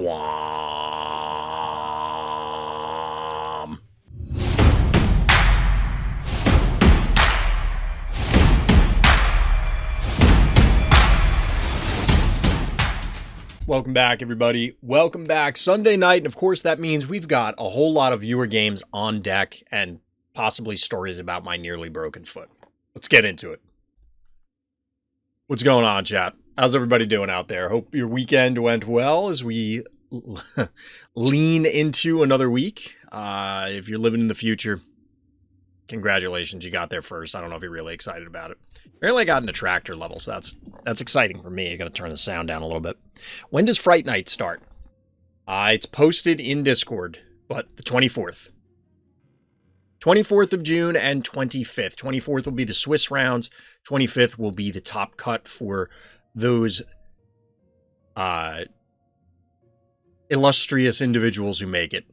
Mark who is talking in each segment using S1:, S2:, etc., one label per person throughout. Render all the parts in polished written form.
S1: Bwom. Welcome back, everybody. Welcome back. Sunday night, and of course that means we've got a whole lot of viewer games on deck and possibly stories about my nearly broken foot. Let's get into it. What's going on, chat? How's everybody doing out there? Hope your weekend went well as we lean into another week. If you're living in the future, congratulations, you got there first. I don't know if you're really excited about it. Apparently I got into tractor level, so that's exciting for me. I got to turn the sound down a little bit. When does Fright Night start? It's posted in Discord, but the 24th. 24th of June and 25th. 24th will be the Swiss rounds. 25th will be the top cut for those illustrious individuals who make it.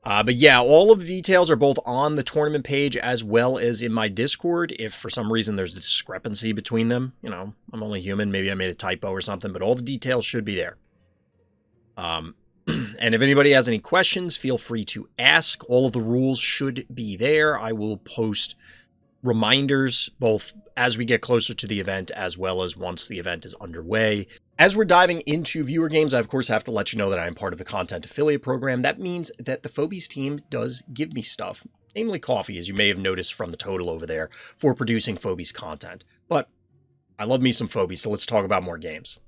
S1: But yeah, all of the details are both on the tournament page as well as in my Discord. If for some reason there's a discrepancy between them, you know, I'm only human. Maybe I made a typo or something, but all the details should be there. And if anybody has any questions, feel free to ask. All of the rules should be there. I will post reminders both as we get closer to the event as well as once the event is underway. As we're diving into viewer games, I of course have to let you know that I am part of the content affiliate program. That means that the Phobies team does give me stuff, namely coffee, as you may have noticed from the total over there, for producing Phobies content. But I love me some Phobies, so let's talk about more games.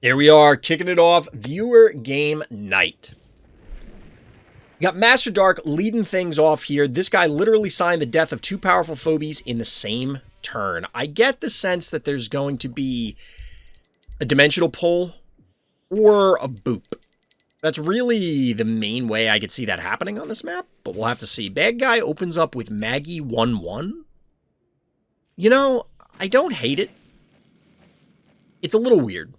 S1: Here we are, kicking it off, viewer game night. We got Master Dark leading things off here. This guy literally signed the death of two powerful Phobies in the same turn. I get the sense that there's going to be a dimensional pull or a boop. That's really the main way I could see that happening on this map, but we'll have to see. Bad guy opens up with Maggie 1-1. You know, I don't hate it. It's a little weird.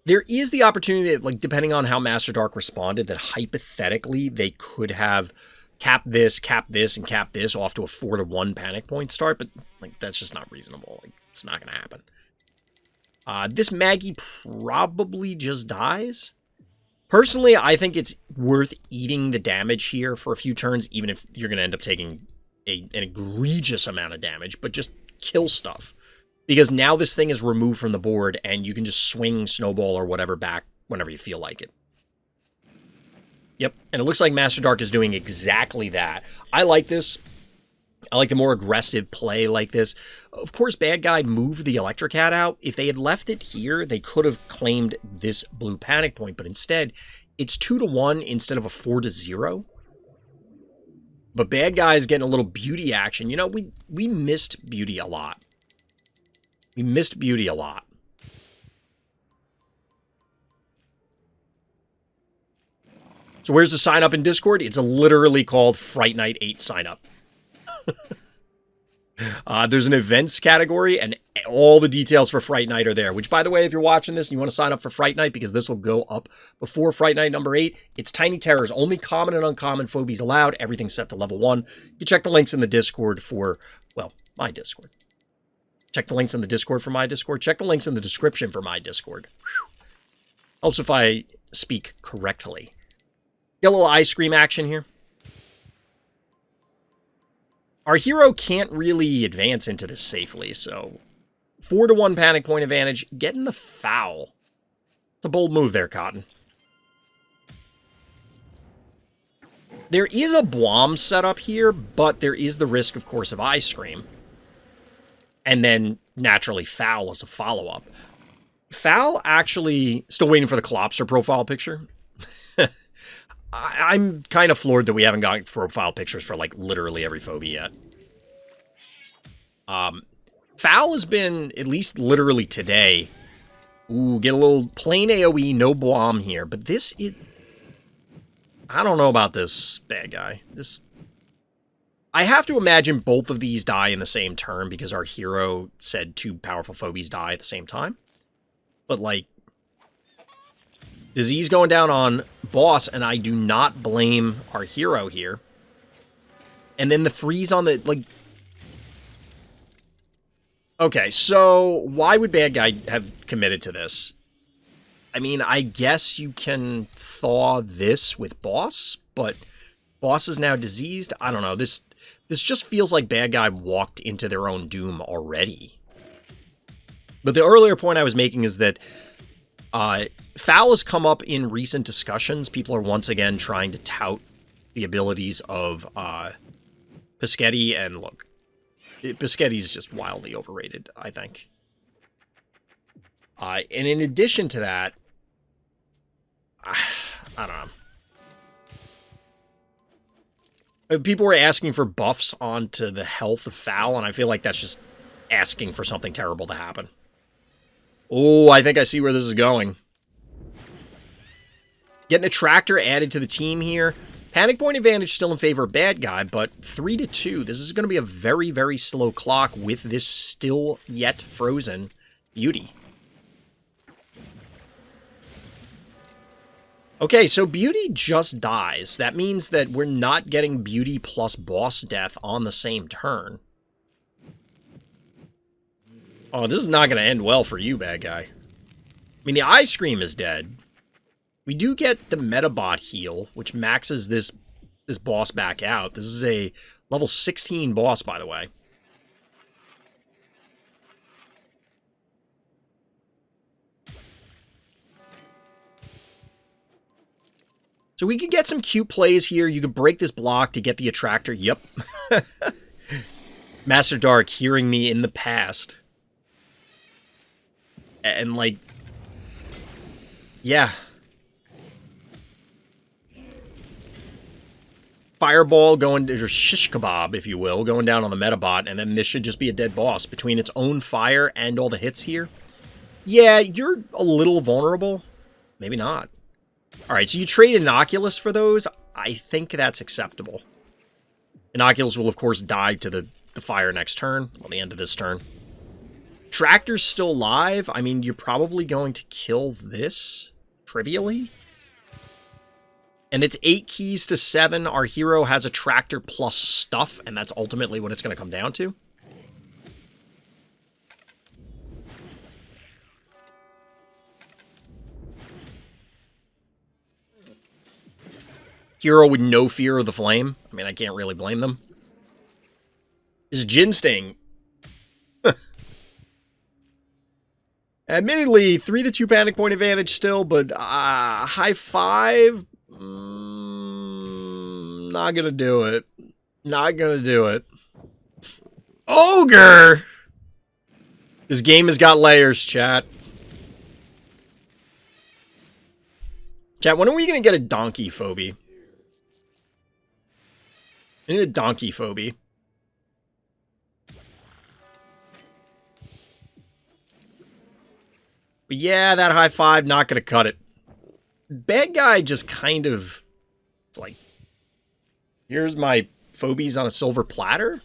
S1: There is the opportunity that, like, depending on how Master Dark responded, that hypothetically they could have capped this, and capped this off to a 4-1 panic point start, but, like, that's just not reasonable. Like, it's not going to happen. This Maggie probably just dies. Personally, I think it's worth eating the damage here for a few turns, even if you're going to end up taking an egregious amount of damage, but just kill stuff. Because now this thing is removed from the board, and you can just swing Snowball or whatever back whenever you feel like it. Yep, and it looks like Master Dark is doing exactly that. I like this. I like the more aggressive play like this. Of course, Bad Guy moved the Electric Hat out. If they had left it here, they could have claimed this blue panic point, but instead, it's 2-1 instead of a 4-0. But Bad Guy is getting a little beauty action. You know, we missed beauty a lot. We missed beauty a lot. So where's the sign up in Discord? It's literally called Fright Night 8 sign up. There's an events category, and all the details for Fright Night are there. Which, by the way, if you're watching this and you want to sign up for Fright Night, because this will go up before Fright Night number 8, it's Tiny Terrors. Only common and uncommon Phobies allowed. Everything's set to level 1. You check the links in the Discord for, well, my Discord. Check the links in the Discord for my Discord. Check the links in the description for my Discord. Whew. Helps if I speak correctly. Get a little ice cream action here. Our hero can't really advance into this safely, so 4-1 panic point advantage, getting the foul. It's a bold move there, Cotton. There is a Bwom setup here, but there is the risk, of course, of ice cream. And then, naturally, foul as a follow-up. Foul actually, still waiting for the Collapser profile picture. I'm kind of floored that we haven't got profile pictures for, like, literally every phobia yet. Foul has been, at least literally today, ooh, get a little plain AoE, no Bwom here. But this is, I don't know about this Bad Guy. I have to imagine both of these die in the same turn because our hero said two powerful Phobies die at the same time. But, like, disease going down on boss, and I do not blame our hero here. And then the freeze on the, like... Okay, so why would Bad Guy have committed to this? I mean, I guess you can thaw this with Boss, but Boss is now diseased. I don't know. This just feels like bad guy walked into their own doom already. But the earlier point I was making is that Foul has come up in recent discussions. People are once again trying to tout the abilities of Pischetti, and look, Pischetti's just wildly overrated, I think. And in addition to that, I don't know. People were asking for buffs onto the health of Foul, and I feel like that's just asking for something terrible to happen. Oh, I think I see where this is going. Getting a tractor added to the team here. Panic point advantage still in favor of bad guy, but 3-2. This is going to be a very, very slow clock with this still yet frozen Beauty. Okay, so Beauty just dies. That means that we're not getting Beauty plus boss death on the same turn. Oh, this is not going to end well for you, bad guy. I mean, the Ice Scream is dead. We do get the Metabot heal, which maxes this boss back out. This is a level 16 boss, by the way. So we could get some cute plays here. You could break this block to get the attractor. Yep. Master Dark hearing me in the past. And, like, yeah. Fireball going, or shish kebab, if you will, going down on the Metabot, and then this should just be a dead boss. Between its own fire and all the hits here. Yeah, you're a little vulnerable. Maybe not. Alright, so you trade Innocuous for those. I think that's acceptable. Innocuous will, of course, die to the fire next turn, or the end of this turn. Tractor's still live. I mean, you're probably going to kill this, trivially. And it's 8 keys to 7. Our hero has a tractor plus stuff, and that's ultimately what it's going to come down to. Hero with no fear of the flame. I mean, I can't really blame them. Is Jin Sting. Admittedly, 3-2 panic point advantage still, but high five? Not gonna do it. Not gonna do it. Ogre! This game has got layers, chat. Chat, when are we gonna get a donkey phobie? I need a donkey phobie. But yeah, that high five, not gonna cut it. Bad guy just kind of... It's like... Here's my phobies on a silver platter?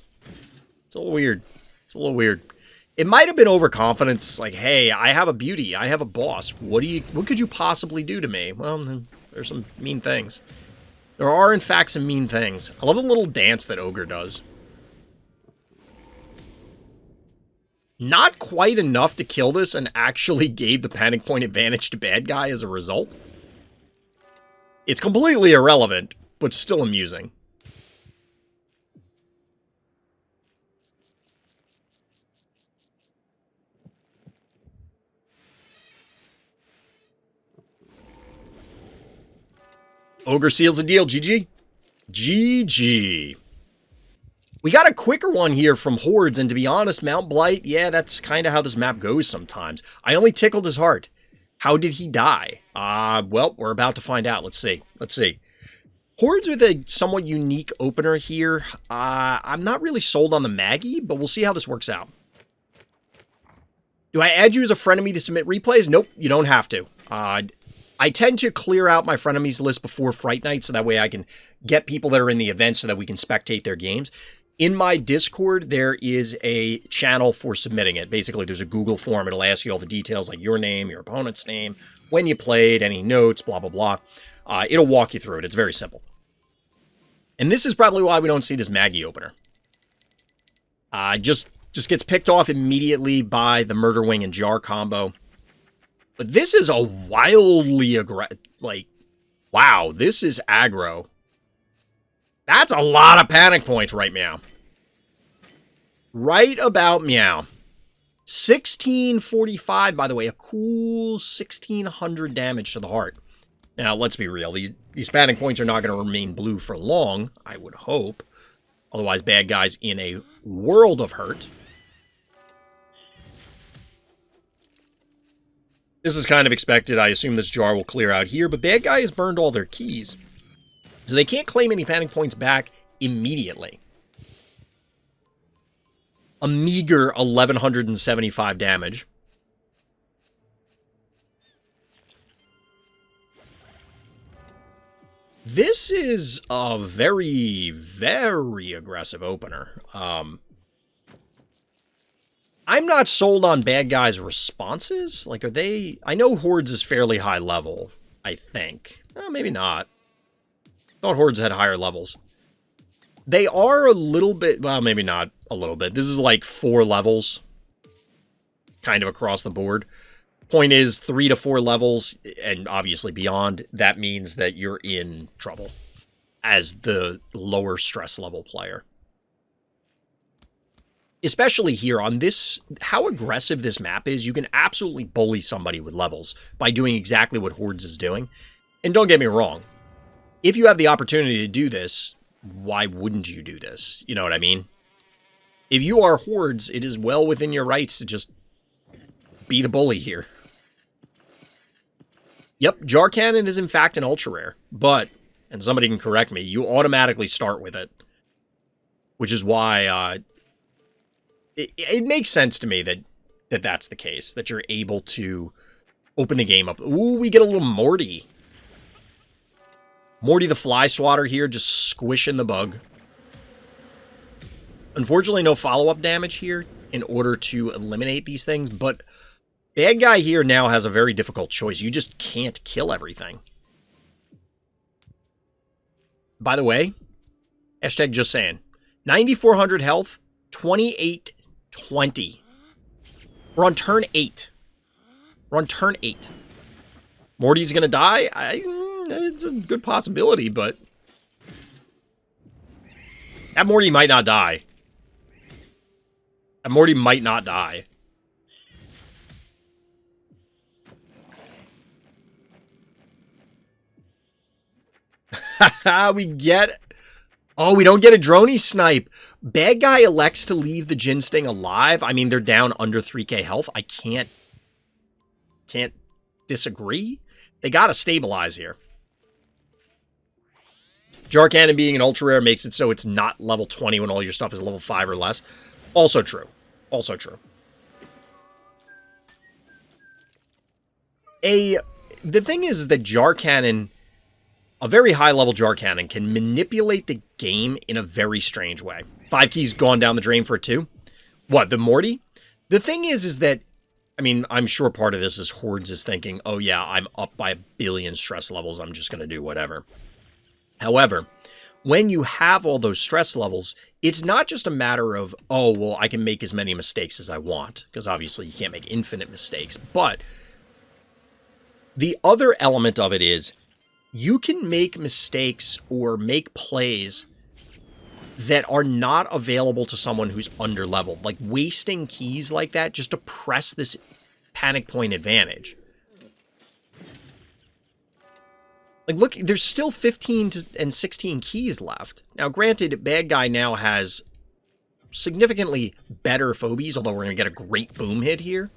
S1: It's a little weird. It's a little weird. It might have been overconfidence, like, hey, I have a beauty, I have a boss. What could you possibly do to me? Well, there's some mean things. There are, in fact, some mean things. I love the little dance that Ogre does. Not quite enough to kill this, and actually gave the panic point advantage to bad guy as a result. It's completely irrelevant, but still amusing. Ogre seals the deal. GG. GG. We got a quicker one here from Hordzz, and to be honest, Mount Blight, yeah, that's kind of how this map goes sometimes. I only tickled his heart. How did he die? Well, we're about to find out. Let's see. Let's see. Hordzz with a somewhat unique opener here. I'm not really sold on the Maggie, but we'll see how this works out. Do I add you as a frenemy to submit replays? Nope, you don't have to. I tend to clear out my frenemies list before Fright Night, so that way I can get people that are in the event so that we can spectate their games. In my Discord, there is a channel for submitting it. Basically, there's a Google form. It'll ask you all the details, like your name, your opponent's name, when you played, any notes, blah, blah, blah. It'll walk you through it. It's very simple. And this is probably why we don't see this Maggie opener. Just gets picked off immediately by the Murder Wing and Jar combo. But this is a wildly aggressive, like, wow, this is aggro. That's a lot of panic points right meow. Right about meow. 1645, by the way, a cool 1600 damage to the heart. Now, let's be real. These panic points are not going to remain blue for long, I would hope. Otherwise, bad guys in a world of hurt. This is kind of expected. I assume this jar will clear out here, but bad guy has burned all their keys. So they can't claim any panic points back immediately. A meager 1175 damage. This is a very, very aggressive opener. I'm not sold on bad guys' responses. Like, are they... I know Hordzz is fairly high level, I think. Maybe not. I thought Hordzz had higher levels. They are a little bit... Well, maybe not a little bit. This is like 4 levels. Kind of across the board. Point is, 3 to 4 levels, and obviously beyond, that means that you're in trouble as the lower stress level player. Especially here on this, how aggressive this map is, you can absolutely bully somebody with levels by doing exactly what Hordzz is doing. And don't get me wrong, if you have the opportunity to do this, why wouldn't you do this? You know what I mean? If you are Hordzz, it is well within your rights to just be the bully here. Yep, Jar Cannon is in fact an ultra rare, but, and somebody can correct me, you automatically start with it. Which is why, it makes sense to me that that's the case, that you're able to open the game up. Ooh, we get a little Morty. Morty the Fly Swatter here, just squishing the bug. Unfortunately, no follow-up damage here in order to eliminate these things, but bad guy here now has a very difficult choice. You just can't kill everything. By the way, hashtag just saying, 9,400 health, 2820. We're on turn 8. We're on turn 8. Morty's gonna die? It's a good possibility, but that Morty might not die. That Morty might not die. We get... Oh, we don't get a droney snipe. Bad guy elects to leave the Jin Sting alive. I mean, they're down under 3k health. I can't disagree. They gotta stabilize here. Jar Cannon being an ultra rare makes it so it's not level 20 when all your stuff is level 5 or less. Also true. Also true. The thing is that Jar Cannon, a very high level Jar Cannon, can manipulate the game in a very strange way. 5 keys gone down the drain for a 2. What, the Morty? The thing is that, I mean, I'm sure part of this is Hordzz is thinking, oh yeah, I'm up by 1 billion stress levels, I'm just going to do whatever. However, when you have all those stress levels, it's not just a matter of, oh, well, I can make as many mistakes as I want, because obviously you can't make infinite mistakes, but the other element of it is you can make mistakes or make plays that are not available to someone who's under-leveled, like wasting keys like that just to press this panic point advantage. Like, look, there's still 15 and 16 keys left. Now, granted, bad guy now has significantly better Phobies, although we're going to get a great boom hit here.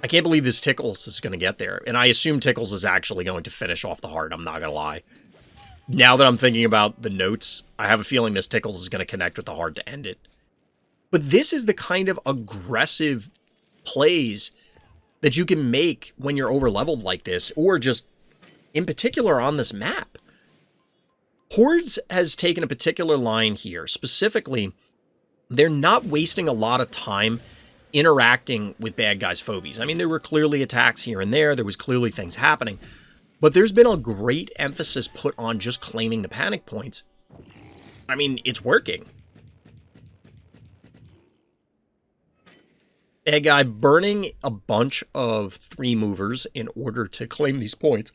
S1: I can't believe this Tickles is going to get there. And I assume Tickles is actually going to finish off the heart, I'm not going to lie. Now that I'm thinking about the notes, I have a feeling this Tickles is going to connect with the heart to end it. But this is the kind of aggressive plays that you can make when you're over-leveled like this, or just in particular on this map. Hordzz has taken a particular line here. Specifically, they're not wasting a lot of time interacting with bad guys' Phobies. I mean, there were clearly attacks here and there. There was clearly things happening. But there's been a great emphasis put on just claiming the panic points. I mean, it's working. Bad guy burning a bunch of 3 movers in order to claim these points.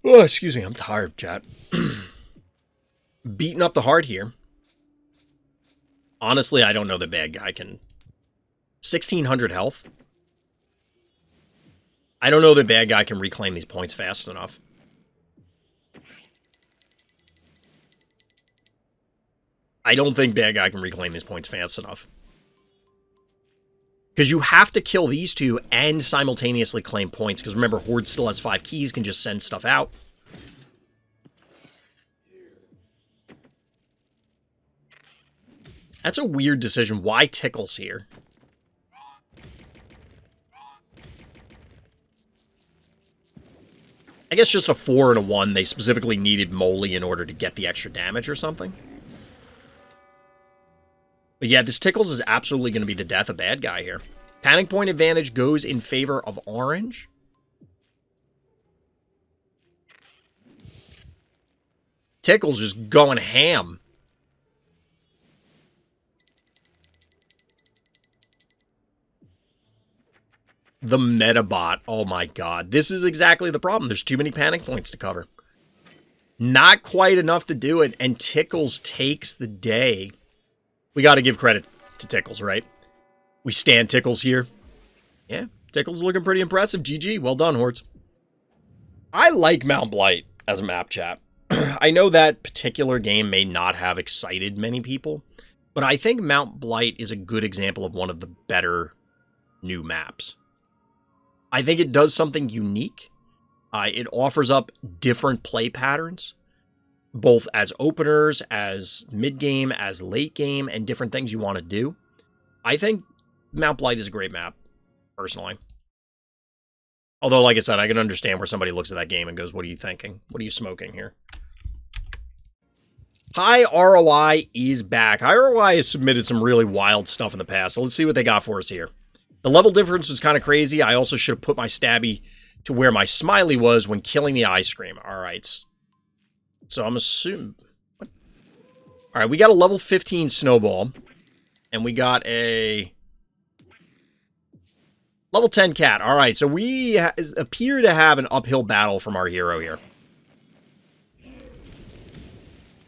S1: Oh, excuse me, I'm tired, chat. Beating up the heart here. Honestly, I don't know the bad guy can... 1,600 health? I don't know the bad guy can reclaim these points fast enough. I don't think bad guy can reclaim these points fast enough. Because you have to kill these two and simultaneously claim points. Because remember, Hordzz still has 5 keys, can just send stuff out. That's a weird decision. Why Tickles here? I guess just a 4 and a 1. They specifically needed Moly in order to get the extra damage or something. But yeah, this Tickles is absolutely going to be the death of bad guy here. Panic point advantage goes in favor of orange. Tickles just going ham. The Metabot. Oh my god. This is exactly the problem. There's too many panic points to cover. Not quite enough to do it, and Tickles takes the day. We got to give credit to Tickles, right? We stand Tickles here. Yeah, Tickles looking pretty impressive. GG. Well done, Hordzz. I like Mount Blight as a map, chat. I know that particular game may not have excited many people, but I think Mount Blight is a good example of one of the better new maps. I think it does something unique. It offers up different play patterns, both as openers, as mid-game, as late-game, and different things you want to do. I think Mount Blight is a great map, personally. Although, like I said, I can understand where somebody looks at that game and goes, what are you thinking? What are you smoking here? HighROI is back. HighROI has submitted some really wild stuff in the past, so let's see what they got for us here. The level difference was kind of crazy. I also should have put my stabby to where my smiley was when killing the ice cream. All right. So I'm assuming... All right, we got a level 15 snowball. And we got a... level 10 cat. All right, so we appear to have an uphill battle from our hero here.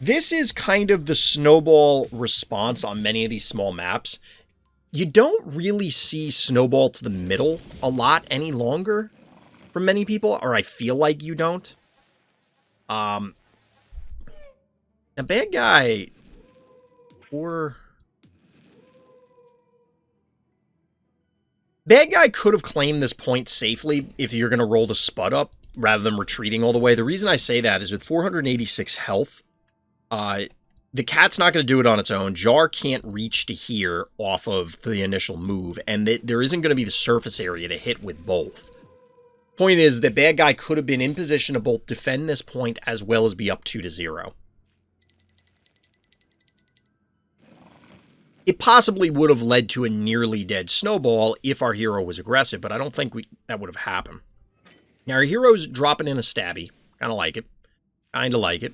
S1: This is kind of the snowball response on many of these small maps. You don't really see snowball to the middle a lot any longer from many people, or I feel like you don't. A bad guy, or... Bad guy could have claimed this point safely if you're going to roll the spud up rather than retreating all the way. The reason I say that is with 486 health, the cat's not going to do it on its own. Jar can't reach to here off of the initial move, and there isn't going to be the surface area to hit with both. Point is, the bad guy could have been in position to both defend this point as well as be up 2-0. It possibly would have led to a nearly dead snowball if our hero was aggressive, but I don't think that would have happened. Now, our hero's dropping in a stabby. Kind of like it. Kind of like it.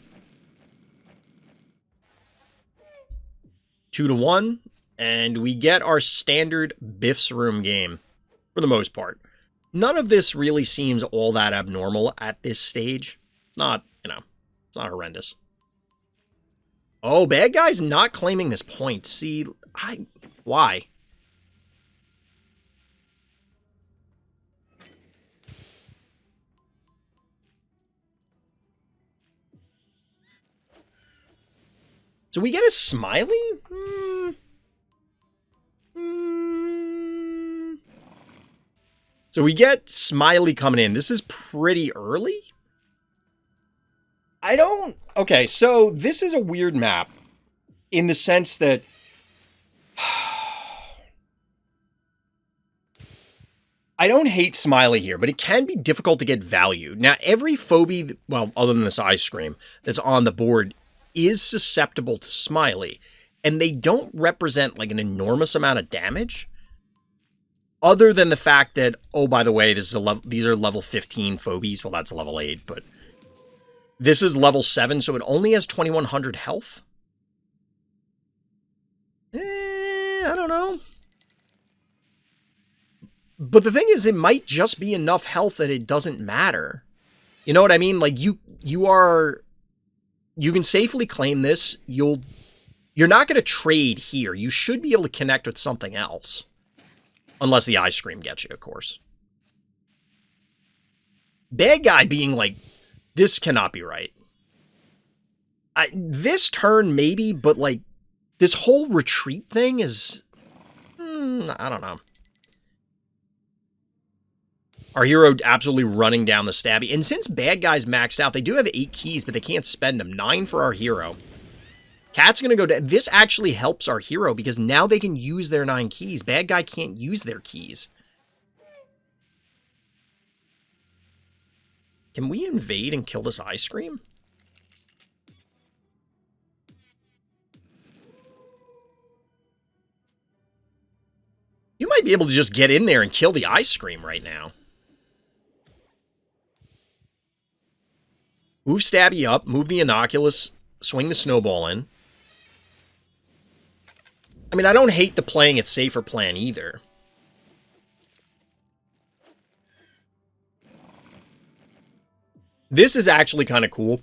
S1: 2-1, and we get our standard Biff's Room game, for the most part. None of this really seems all that abnormal at this stage. It's not, it's not horrendous. Oh, bad guy's not claiming this point. See, why? So we get a smiley? So we get smiley coming in. This is pretty early? Okay, so this is a weird map in the sense that I don't hate smiley here, but it can be difficult to get value. Now, every phobie, well, other than this ice cream, that's on the board is susceptible to smiley, and they don't represent like an enormous amount of damage, other than the fact that, oh, by the way, these are level 15 phobies. Well, that's level 8, but this is level 7, so it only has 2100 health. I don't know. But the thing is, it might just be enough health that it doesn't matter. You know what I mean? Like, you can safely claim this. You're not going to trade here. You should be able to connect with something else. Unless the ice cream gets you, of course. Bad guy being like, this cannot be right. This turn, maybe, but like, this whole retreat thing is... I don't know. Our hero absolutely running down the stabby. And since bad guy's maxed out, they do have 8 keys, but they can't spend them. 9 for our hero. Cat's going to go down. This actually helps our hero because now they can use their 9 keys. Bad guy can't use their keys. Can we invade and kill this ice cream? You might be able to just get in there and kill the ice cream right now. Move Stabby up, move the Innocuous, swing the Snowball in. I mean, I don't hate the playing it safer plan either. This is actually kind of cool.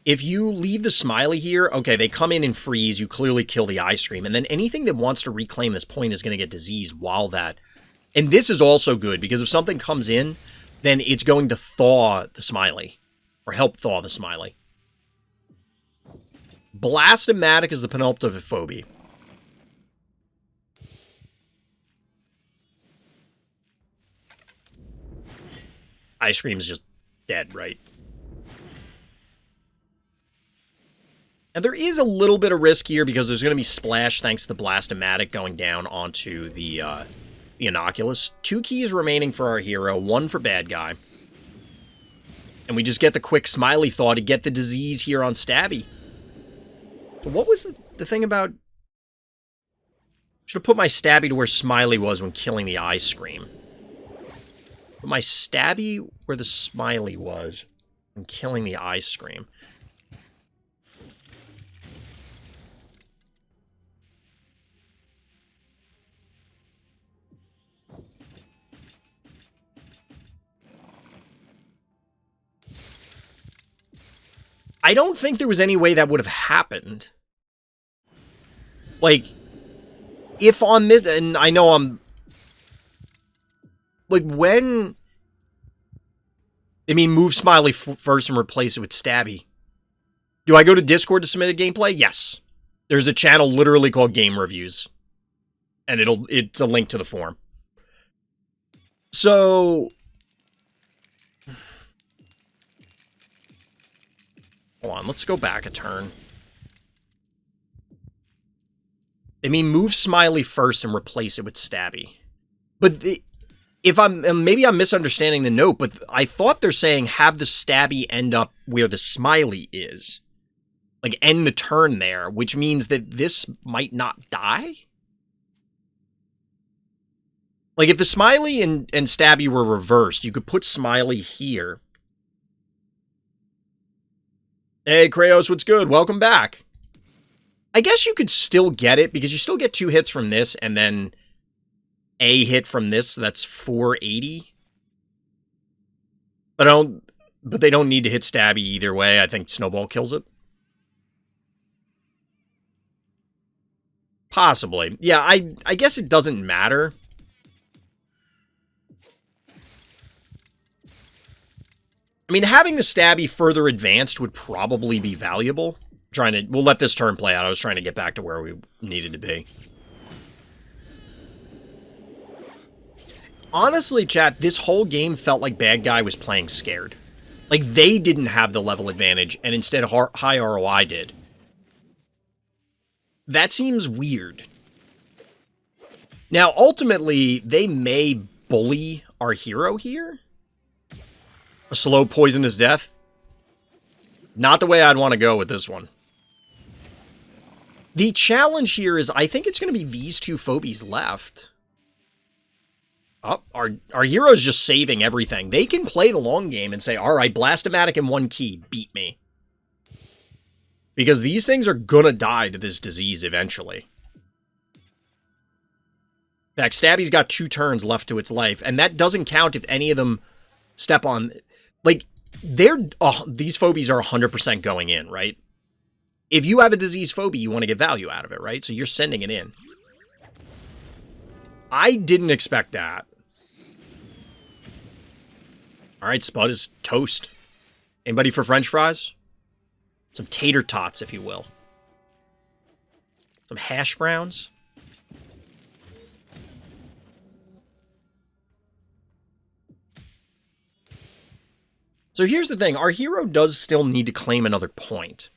S1: If you leave the Smiley here, okay, they come in and freeze, you clearly kill the ice cream, and then anything that wants to reclaim this point is going to get diseased while that... And this is also good, because if something comes in, then it's going to thaw the Smiley. Or help thaw the Smiley. Blast-O-Matic is the penultimate phobie. Ice cream is just dead, right? Now, there is a little bit of risk here because there's going to be splash thanks to Blast-O-Matic going down onto the Innocuous. 2 keys remaining for our hero, 1 for bad guy. And we just get the quick Smiley Thaw to get the disease here on Stabby. So what was the thing about... Should have put my Stabby to where Smiley was when killing the ice cream. Put my Stabby where the Smiley was when killing the ice cream. I don't think there was any way that would have happened. Like, if on this, and I know I'm... Like, when... I mean, move Smiley first and replace it with Stabby. Do I go to Discord to submit a gameplay? Yes. There's a channel literally called Game Reviews. And it's a link to the forum. So... Hold on, let's go back a turn. I mean, move Smiley first and replace it with Stabby. But if maybe I'm misunderstanding the note, but I thought they're saying have the Stabby end up where the Smiley is. Like, end the turn there, which means that this might not die? Like, if the Smiley and Stabby were reversed, you could put Smiley here. Hey, Krayos, what's good? Welcome back. I guess you could still get it, because you still get 2 hits from this, and then a hit from this, so that's 480. But they don't need to hit Stabby either way. I think Snowball kills it. Possibly. Yeah, I guess it doesn't matter. I mean, having the Stabby further advanced would probably be valuable. We'll let this turn play out. I was trying to get back to where we needed to be. Honestly, chat, this whole game felt like bad guy was playing scared. Like, they didn't have the level advantage, and instead HighROI did. That seems weird. Now, ultimately, they may bully our hero here. A slow poisonous death. Not the way I'd want to go with this one. The challenge here is, I think it's going to be these 2 phobies left. Oh, our hero's just saving everything. They can play the long game and say, alright, Blast-O-Matic in 1 key, beat me. Because these things are gonna die to this disease eventually. In fact, Stabby's got 2 turns left to its life, and that doesn't count if any of them step on... Like, these phobies are 100% going in, right? If you have a disease phobia, you want to get value out of it, right? So you're sending it in. I didn't expect that. All right, Spud is toast. Anybody for French fries? Some tater tots, if you will. Some hash browns. So here's the thing. Our hero does still need to claim another point.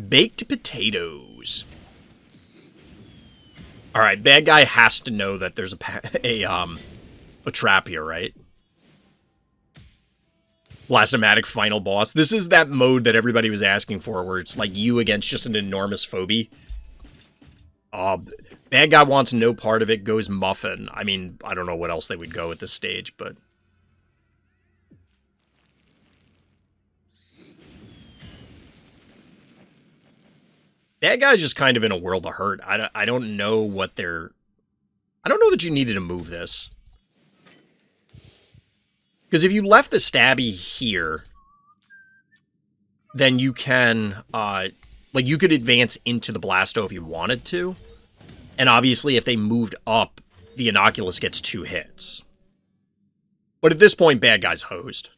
S1: Baked potatoes. All right, bad guy has to know that there's a trap here, right? Blastomatic final boss. This is that mode that everybody was asking for, where it's like you against just an enormous phobie. Bad guy wants no part of it, goes muffin. I mean, I don't know what else they would go at this stage, but... Bad guy's just kind of in a world of hurt. I don't know what they're... I don't know that you needed to move this. Because if you left the stabby here, then you can... like, you could advance into the Blasto if you wanted to. And obviously, if they moved up, the Inoculus gets 2 hits. But at this point, bad guy's hosed.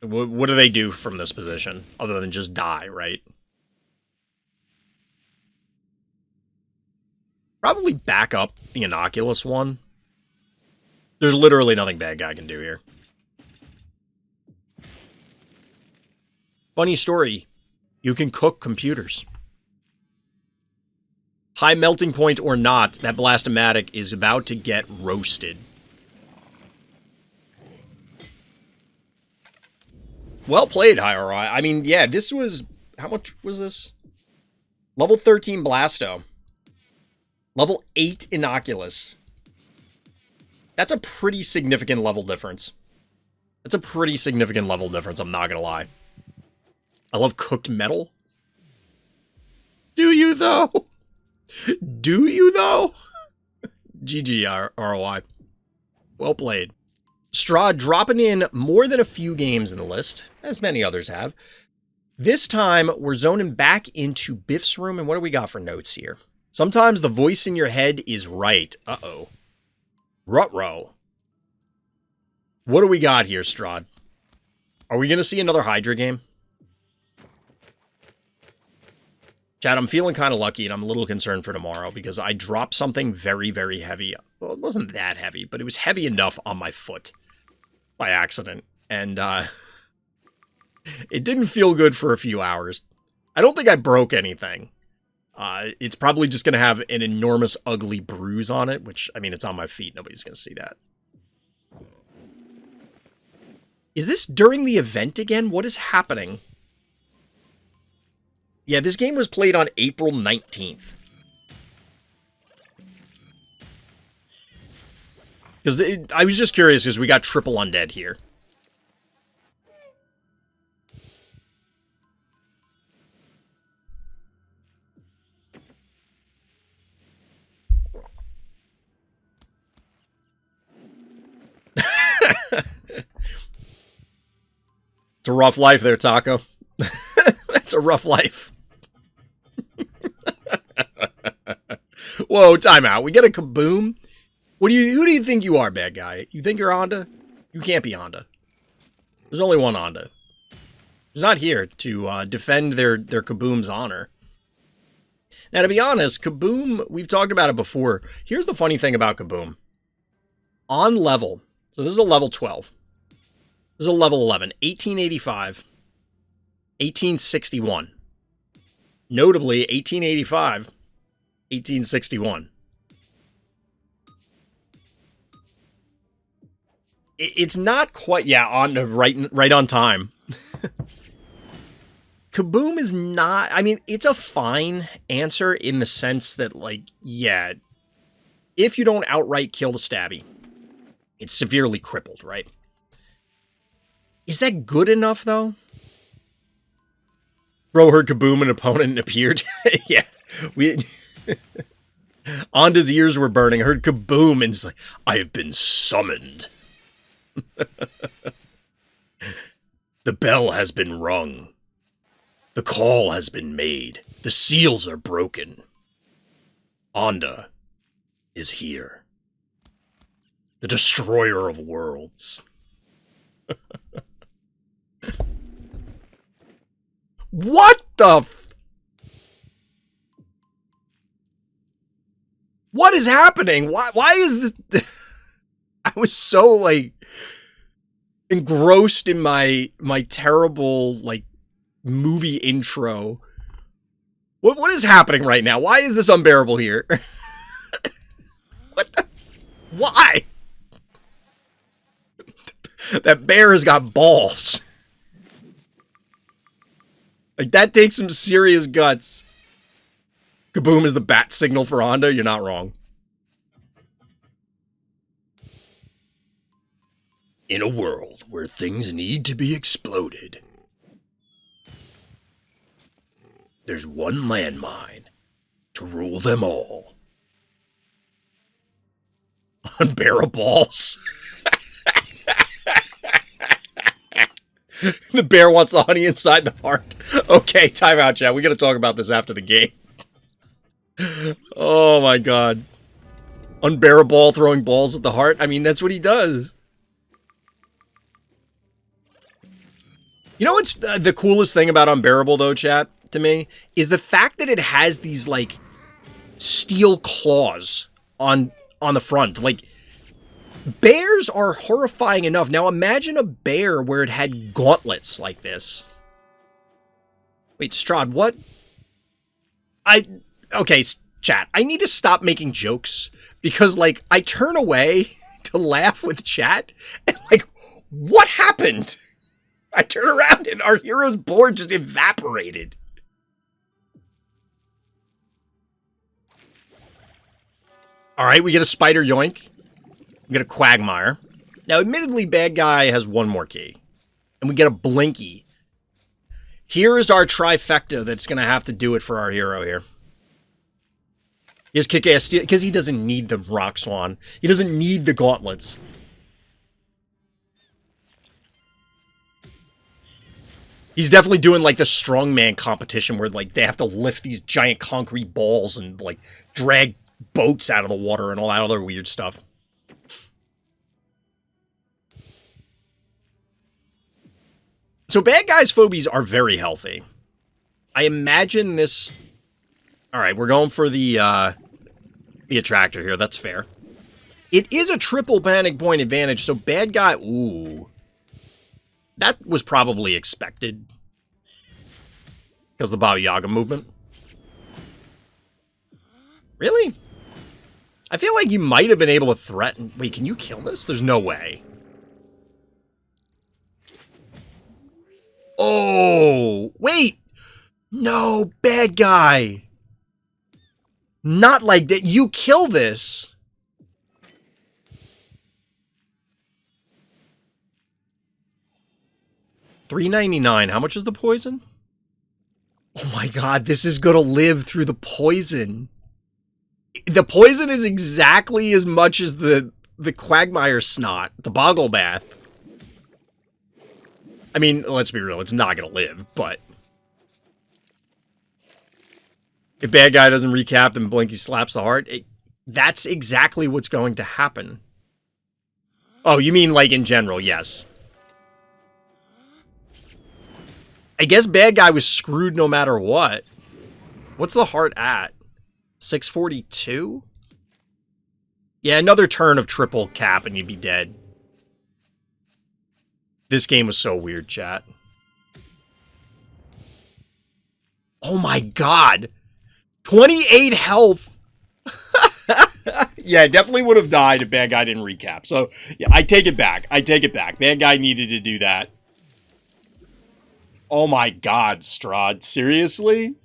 S1: What do they do from this position? Other than just die, right? Probably back up the Inoculus one. There's literally nothing bad guy can do here. Funny story. You can cook computers. High melting point or not, that Blastomatic is about to get roasted. Well played, HighROI. I mean, yeah, this was... How much was this? Level 13 Blasto. Level 8 Inoculus. That's a pretty significant level difference. That's a pretty significant level difference, I'm not gonna lie. I love cooked metal. Do you, though? Do you, though? GG, ROI. Well played. Strahd dropping in more than a few games in the list, as many others have. This time, we're zoning back into Biff's room, and what do we got for notes here? Sometimes the voice in your head is right. Uh-oh. Ruh-roh. What do we got here, Strahd? Are we going to see another Hydra game? Chad, I'm feeling kind of lucky, and I'm a little concerned for tomorrow, because I dropped something very, very heavy. Well, it wasn't that heavy, but it was heavy enough on my foot by accident. And it didn't feel good for a few hours. I don't think I broke anything. It's probably just going to have an enormous, ugly bruise on it, which, I mean, it's on my feet. Nobody's going to see that. Is this during the event again? What is happening? Yeah, this game was played on April 19th. Because I was just curious, because we got triple undead here. It's a rough life there, Taco. That's a rough life. Whoa, time out. We get a kaboom? Who do you think you are, bad guy? You think you're Honda? You can't be Honda. There's only one Honda. He's not here to defend their kaboom's honor. Now, to be honest, kaboom, we've talked about it before. Here's the funny thing about kaboom. On level, so this is a level 12. This is a level 11. 1885. 1861. Notably, 1885, 1861. It's not quite, yeah, on right on time. Kaboom is not, I mean, it's a fine answer in the sense that, like, yeah, if you don't outright kill the stabby, it's severely crippled, right? Is that good enough, though? Bro heard kaboom, an opponent appeared. Yeah. Onda's ears were burning. I heard kaboom and it's like, I have been summoned. The bell has been rung. The call has been made. The seals are broken. Onda is here. The destroyer of worlds. What the what is happening? Why is this? I was so, like, engrossed in my terrible, like, movie intro. What is happening right now? Why is this unbearable here? What the? Why? That bear has got balls. Like, that takes some serious guts. Kaboom is the bat signal for Onda. You're not wrong. In a world where things need to be exploded, there's one landmine to rule them all. Unbearable balls. The bear wants the honey inside the heart. Okay, time out, chat. We gotta talk about this after the game. Oh my god. Unbearable ball throwing balls at the heart. I mean, that's what he does. You know what's the coolest thing about Unbearable, though, chat, to me? Is the fact that it has these, like, steel claws on the front. Like, bears are horrifying enough. Now imagine a bear where it had gauntlets like this. Wait, Strahd, what? Okay, chat, I need to stop making jokes because, like, I turn away to laugh with chat and, like, what happened? I turn around and our hero's board just evaporated. Alright, we get a Spider Yoink. We get a Quagmire. Now, admittedly, bad guy has one more key. And we get a Blinky. Here is our trifecta that's going to have to do it for our hero here. He has kick-ass steel, because he doesn't need the Rock Swan. He doesn't need the gauntlets. He's definitely doing, like, the strongman competition where, like, they have to lift these giant concrete balls and, like, drag boats out of the water and all that other weird stuff. So bad guys' phobies are very healthy. I imagine this... Alright, we're going for the attractor here. That's fair. It is a triple panic point advantage, so bad guy... Ooh. That was probably expected. Because of the Baba Yaga movement. Really? I feel like you might have been able to threaten... Wait, can you kill this? There's no way. Oh, wait. No, bad guy. Not like that. You kill this. $3.99. How much is the poison? Oh my god, this is gonna live through the poison. The poison is exactly as much as the Quagmire snot, the Boggle Bath. I mean, let's be real, it's not gonna live, but... If bad guy doesn't recap and Blinky slaps the heart, that's exactly what's going to happen. Oh, you mean like in general, yes. I guess bad guy was screwed no matter what. What's the heart at? 642? Yeah, another turn of triple cap and you'd be dead. This game was so weird, chat. Oh my god! 28 health! Yeah, definitely would have died if bad guy didn't recap. So, yeah, I take it back. I take it back. Bad guy needed to do that. Oh my god, Strahd. Seriously?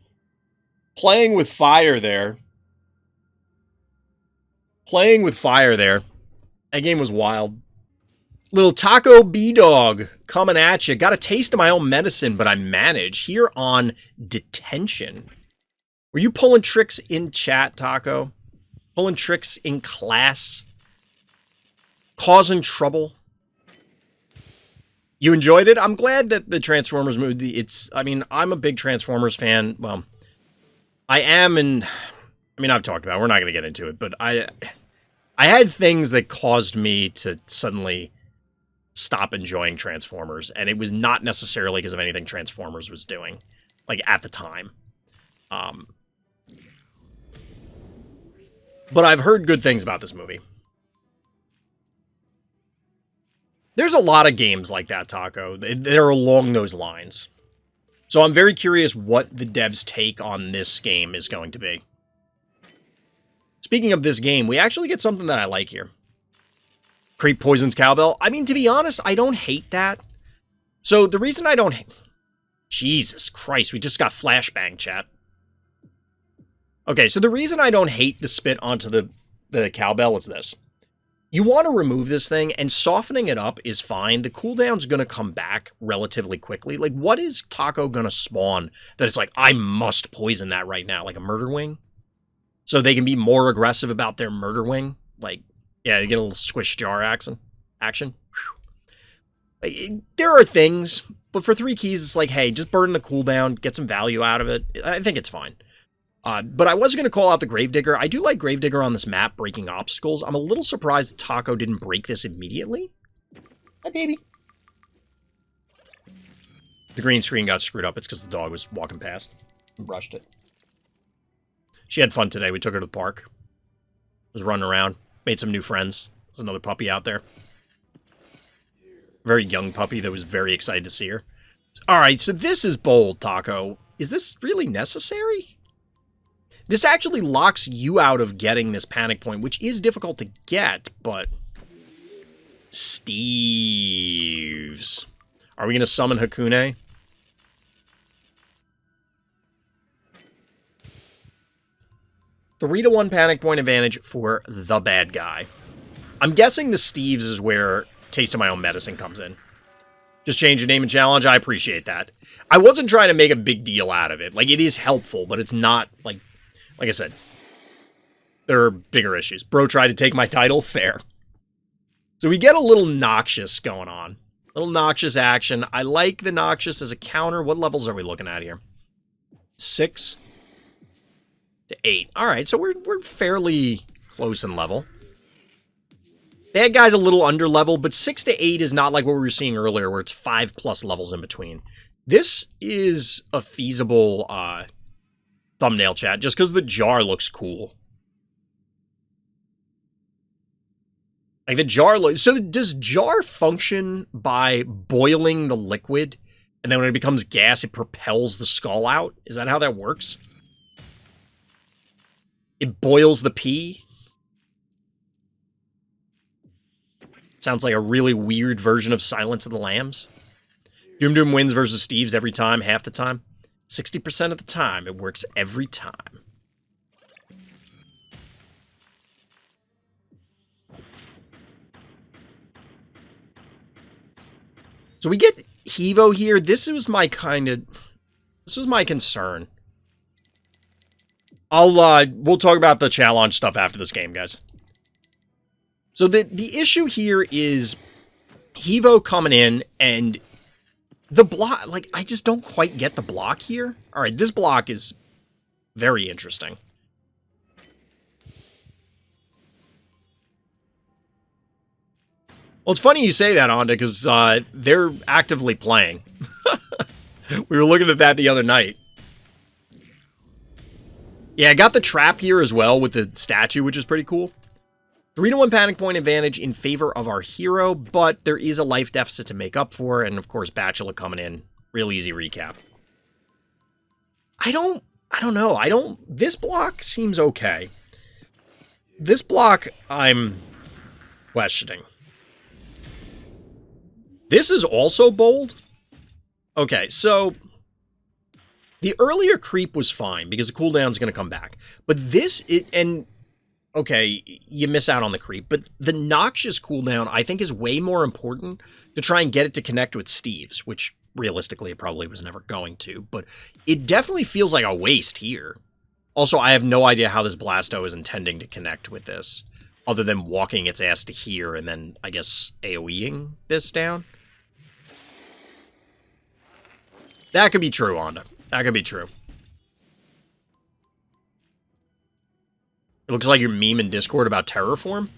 S1: Playing with fire there. Playing with fire there. That game was wild. Little Tacobulldog coming at you. Got a taste of my own medicine, but I manage here on detention. Were you pulling tricks in chat, Taco? Pulling tricks in class? Causing trouble? You enjoyed it? I'm glad that the Transformers movie, I mean, I'm a big Transformers fan. Well, I am, and I mean, I've talked about it. We're not going to get into it, but I had things that caused me to suddenly stop enjoying Transformers, and it was not necessarily because of anything Transformers was doing, like, at the time. But I've heard good things about this movie. There's a lot of games like that, Taco. They're along those lines. So I'm very curious what the devs' take on this game is going to be. Speaking of this game, we actually get something that I like here. Creep poisons cowbell. I mean, to be honest, I don't hate that. So the reason I don't... Jesus Christ, we just got flashbang, chat. Okay, so the reason I don't hate the spit onto the cowbell is this. You want to remove this thing, and softening it up is fine. The cooldown's going to come back relatively quickly. Like, what is Taco going to spawn that it's like, I must poison that right now? Like a murder wing? So they can be more aggressive about their murder wing? Like, yeah, you get a little squish jar action. There are things, but for 3 keys, it's like, hey, just burn the cooldown, get some value out of it. I think it's fine. But I was going to call out the Gravedigger. I do like Gravedigger on this map, breaking obstacles. I'm a little surprised that Taco didn't break this immediately. Hi, baby. The green screen got screwed up. It's because the dog was walking past and brushed it. She had fun today. We took her to the park. Was running around. Made some new friends. There's another puppy out there. Very young puppy that was very excited to see her. All right, so this is bold, Taco. Is this really necessary? This actually locks you out of getting this panic point, which is difficult to get, but... Steves. Are we going to summon Hakune? Three to 1 panic point advantage for the bad guy. I'm guessing the Steves is where Taste of My Own Medicine comes in. Just change your name and challenge. I appreciate that. I wasn't trying to make a big deal out of it. Like, it is helpful, but it's not, like I said, there are bigger issues. Bro tried to take my title. Fair. So we get a little Noxious going on. A little Noxious action. I like the Noxious as a counter. What levels are we looking at here? 6 to 8. All right, so we're fairly close in level. Bad guy's a little under level, but 6 to 8 is not like what we were seeing earlier, where it's 5+ levels in between. This is a feasible thumbnail, chat, just because the jar looks cool. Like, the jar looks... So does jar function by boiling the liquid, and then when it becomes gas, it propels the skull out? Is that how that works? It boils the pee? Sounds like a really weird version of Silence of the Lambs. Doom Doom wins versus Steves every time, half the time. 60% of the time, it works every time. So we get Hevo here. This was my concern. We'll talk about the challenge stuff after this game, guys. So the issue here is Hevo coming in and the block, like, I just don't quite get the block here. All right, this block is very interesting. Well, it's funny you say that, Honda, because they're actively playing. We were looking at that the other night. Yeah, I got the trap here as well with the statue, which is pretty cool. 3 to 1 panic point advantage in favor of our hero, but there is a life deficit to make up for, and of course, Bachelor coming in. Real easy recap. I don't know. This block seems okay. This block, I'm questioning. This is also bold. Okay, so the earlier creep was fine because the cooldown's going to come back. But this, and okay, you miss out on the creep. But the Noxious cooldown, I think, is way more important to try and get it to connect with Steve's, which realistically it probably was never going to. But it definitely feels like a waste here. Also, I have no idea how this Blasto is intending to connect with this, other than walking its ass to here and then, I guess, AoEing this down. That could be true, Onda. That could be true. It looks like your meme in Discord about Terraform.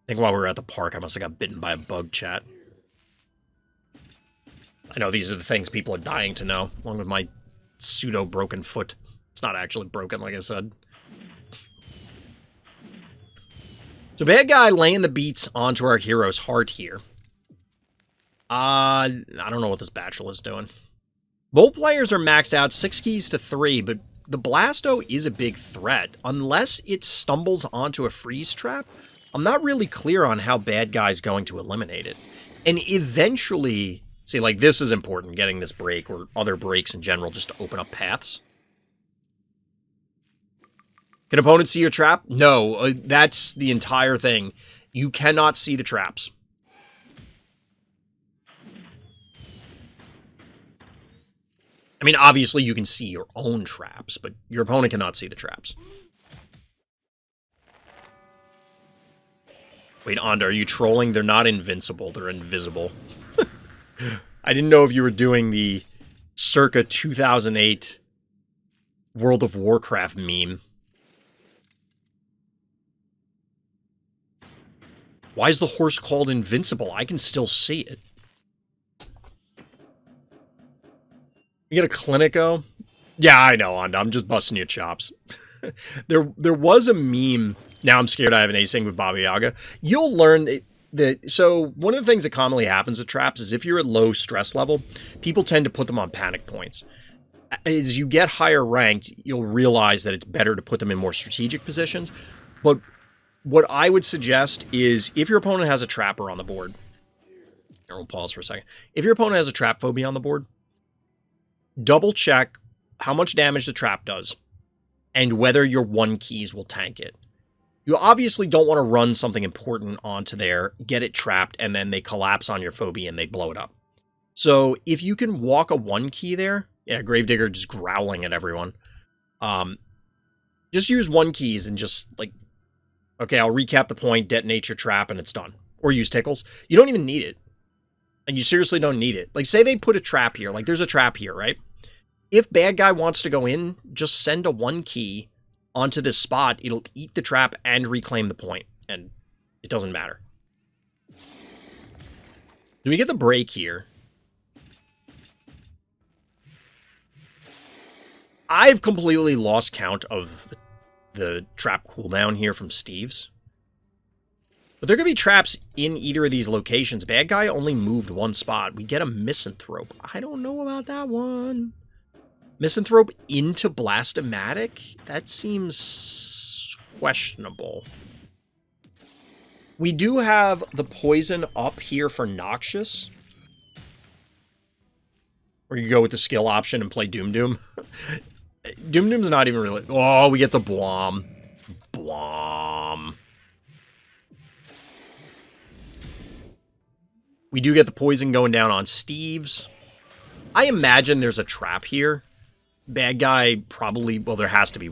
S1: I think while we were at the park, I must have got bitten by a bug, chat. I know these are the things people are dying to know, along with my pseudo-broken foot. It's not actually broken, like I said. So bad guy laying the beats onto our hero's heart here. I don't know what this Bachelor is doing. Both players are maxed out, 6 keys to 3, but the Blasto is a big threat. Unless it stumbles onto a freeze trap, I'm not really clear on how bad guy's going to eliminate it. And eventually, see, like, this is important, getting this break, or other breaks in general, just to open up paths. Can opponents see your trap? No, that's the entire thing. You cannot see the traps. I mean, obviously you can see your own traps, but your opponent cannot see the traps. Wait, Onda, are you trolling? They're not invincible, they're invisible. I didn't know if you were doing the circa 2008 World of Warcraft meme. Why is the horse called invincible? I can still see it. You get a Clinico? Yeah, I know, Onda. I'm just busting your chops. There was a meme. Now I'm scared I have an async with Baba Yaga. You'll learn that. So one of the things that commonly happens with traps is if you're at low stress level, people tend to put them on panic points. As you get higher ranked, you'll realize that it's better to put them in more strategic positions. But what I would suggest is if your opponent has a trapper on the board, here, we'll pause for a second. If your opponent has a trap phobia on the board, double check how much damage the trap does and whether your 1 keys will tank it. You obviously don't want to run something important onto there, get it trapped, and then they collapse on your phobia and they blow it up. So if you can walk a 1 key there, yeah, Gravedigger just growling at everyone. Just use 1 keys and just like, okay, I'll recap the point, detonate your trap, and it's done. Or use tickles. You don't even need it. And you seriously don't need it. Like, say they put a trap here. Like, there's a trap here, right? If bad guy wants to go in, just send a 1 key onto this spot. It'll eat the trap and reclaim the point. And it doesn't matter. Do we get the break here? I've completely lost count of the trap cooldown here from Steve's. But there could be traps in either of these locations. Bad guy only moved 1 spot. We get a Misanthrope. I don't know about that one. Misanthrope into Blastomatic? That seems questionable. We do have the poison up here for Noxious. Or you go with the skill option and play Doom Doom. Doom Doom's not even really... Oh, we get the Blom. Blom. We do get the poison going down on Steve's. I imagine there's a trap here. Bad guy probably... Well, there has to be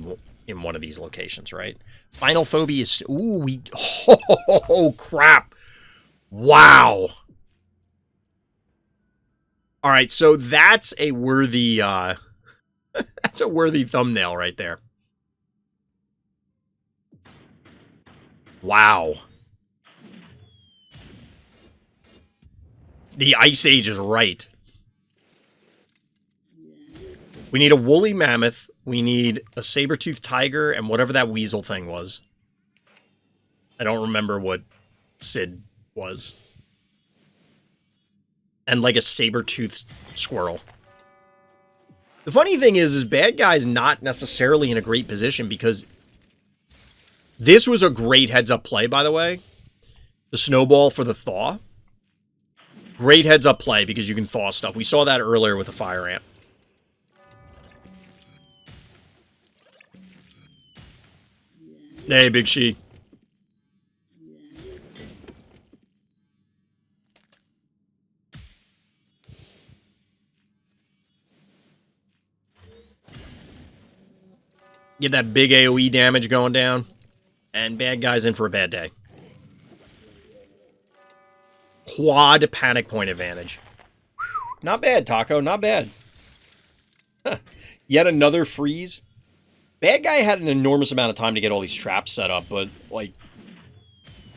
S1: in one of these locations, right? Final Phobia is... Ooh, we... Oh, crap. Wow. All right, so that's a worthy... that's a worthy thumbnail right there. Wow. The Ice Age is right. We need a woolly mammoth. We need a saber-toothed tiger and whatever that weasel thing was. I don't remember what Sid was. And like a saber-toothed squirrel. The funny thing is bad guy's not necessarily in a great position because this was a great heads-up play, by the way. The snowball for the thaw. Great heads-up play because you can thaw stuff. We saw that earlier with the fire ant. Hey, Big She. Get that big AoE damage going down. And bad guy's in for a bad day. Quad panic point advantage. Not bad, Taco. Not bad. Yet another freeze. Bad guy had an enormous amount of time to get all these traps set up, but, like...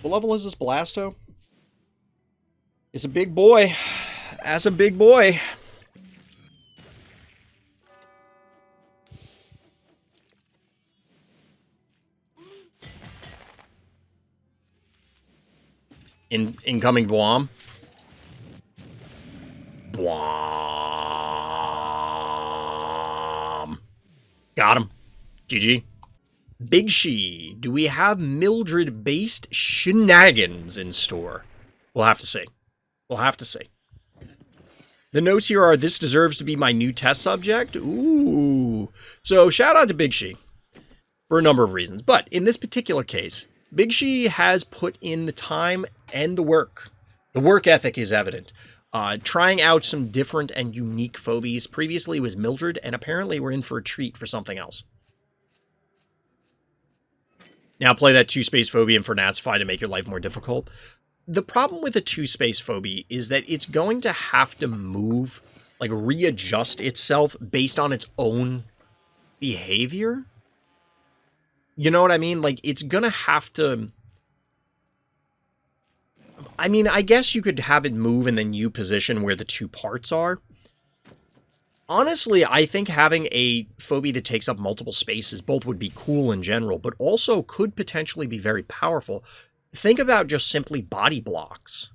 S1: What level is this Blasto? It's a big boy. That's a big boy. Incoming Blom. Blom. Got him. GG. Big She. Do we have Mildred-based shenanigans in store? We'll have to see. We'll have to see. The notes here are, this deserves to be my new test subject. Ooh. So, shout out to Big She. For a number of reasons. But, in this particular case, Big She has put in the time and the work. The work ethic is evident. Trying out some different and unique phobies. Previously was Mildred, and apparently we're in for a treat for something else. Now play that 2-space phobia and Fernatsify to make your life more difficult. The problem with a 2-space phobia is that it's going to have to move, like readjust itself based on its own behavior. You know what I mean? Like, it's going to have to... I mean, I guess you could have it move and then you position where the two parts are. Honestly, I think having a phobia that takes up multiple spaces both would be cool in general, but also could potentially be very powerful. Think about just simply body blocks.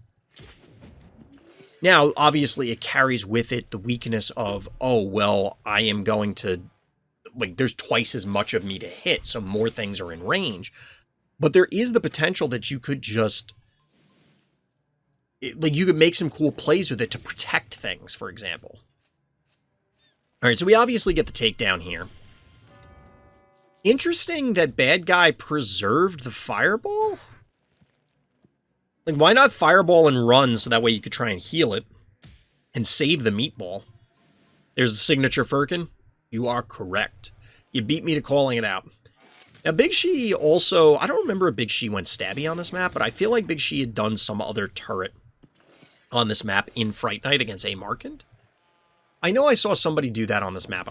S1: Now, obviously, it carries with it the weakness of, oh, well, I am going to... Like, there's twice as much of me to hit, so more things are in range. But there is the potential that you could just... Like, you could make some cool plays with it to protect things, for example. Alright, so we obviously get the takedown here. Interesting that bad guy preserved the fireball? Like, why not fireball and run so that way you could try and heal it and save the meatball? There's the signature Firkin. You are correct. You beat me to calling it out. Now, Big She also... I don't remember if Big She went stabby on this map, but I feel like Big She had done some other turret on this map in Fright Night against A Markand. I know I saw somebody do that on this map.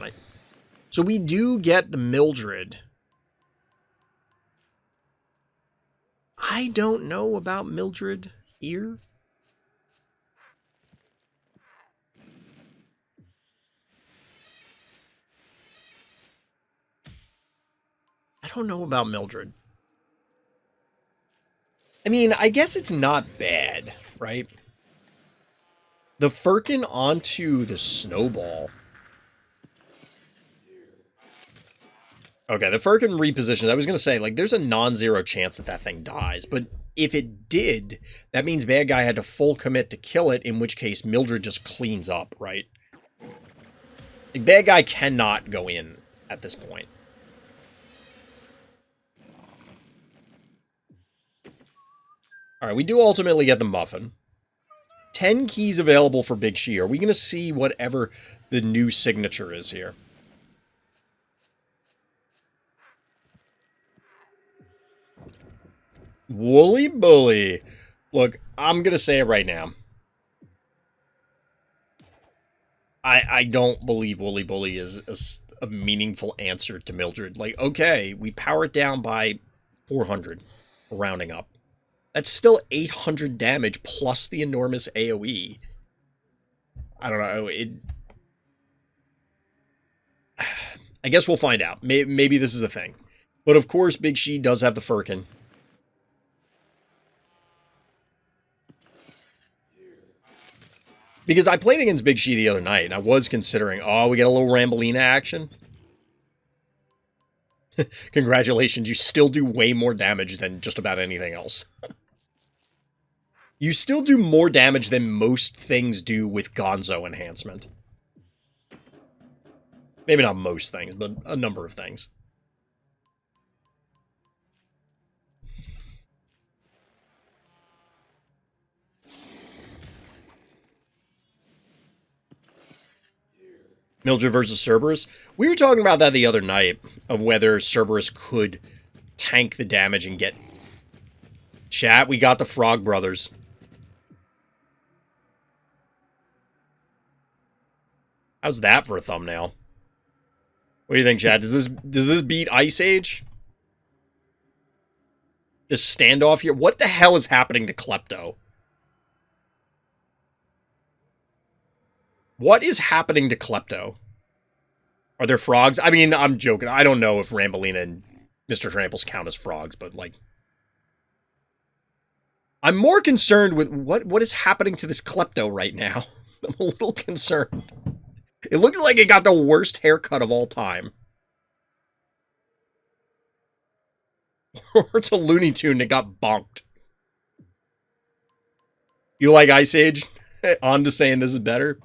S1: So we do get the Mildred. I don't know about Mildred here. I don't know about Mildred. I mean, I guess it's not bad, right? The Firkin onto the snowball. Okay, the Firkin repositioned. I was going to say, like, there's a non-zero chance that that thing dies. But if it did, that means bad guy had to full commit to kill it, in which case Mildred just cleans up, right? Like, bad guy cannot go in at this point. Alright, we do ultimately get the muffin. 10 keys available for Big She. Are we going to see whatever the new signature is here? Wooly Bully. Look, I'm going to say it right now. I don't believe Wooly Bully is a meaningful answer to Mildred. Like, okay, we power it down by 400, rounding up. That's still 800 damage plus the enormous AoE. I don't know. I guess we'll find out. Maybe this is a thing. But of course, Big She does have the Firkin. Because I played against Big She the other night, and I was considering, oh, we get a little Rambolina action. Congratulations, you still do way more damage than just about anything else. You still do more damage than most things do with Gonzo enhancement. Maybe not most things, but a number of things. Mildred versus Cerberus. We were talking about that the other night, of whether Cerberus could tank the damage and get... Chat, we got the Frog Brothers. How's that for a thumbnail? What do you think, Chad? Does this beat Ice Age? Just standoff here? What the hell is happening to Klepto? What is happening to Klepto? Are there frogs? I mean, I'm joking. I don't know if Rambolina and Mr. Tramples count as frogs, but, like... I'm more concerned with what is happening to this Klepto right now. I'm a little concerned. It looked like it got the worst haircut of all time. Or it's a Looney Tune that got bonked. You like Ice Age? On to saying this is better?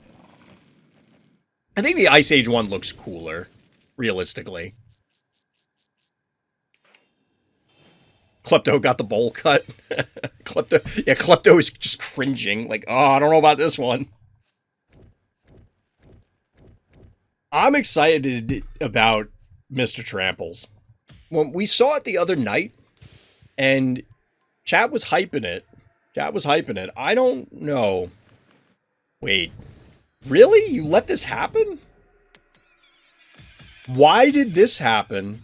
S1: I think the Ice Age one looks cooler, realistically. Klepto got the bowl cut. Klepto is just cringing. Like, oh, I don't know about this one. I'm excited about Mr. Tramples. When we saw it the other night, and chat was hyping it. I don't know. Wait. Really? You let this happen? Why did this happen?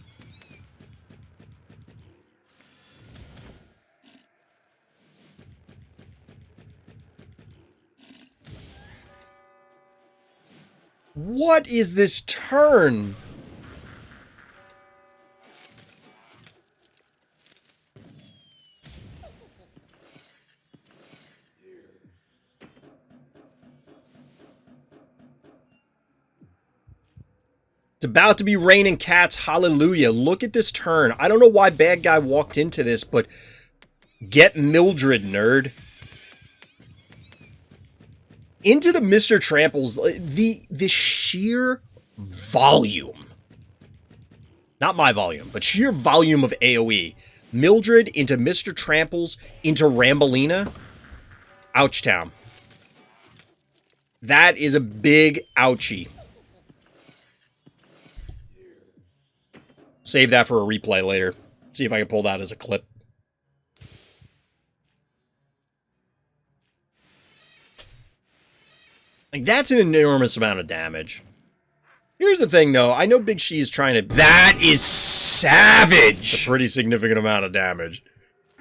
S1: What is this turn? It's about to be raining cats. Hallelujah. Look at this turn. I don't know why bad guy walked into this, but get Mildred, nerd. Into the Mr. Tramples, the sheer volume. Not my volume, but sheer volume of AoE. Mildred into Mr. Tramples into Rambolina. Ouchtown. That is a big ouchie. Save that for a replay later. See if I can pull that as a clip. Like, that's an enormous amount of damage. Here's the thing, though. I know Big She is trying to... That is savage! It's a pretty significant amount of damage.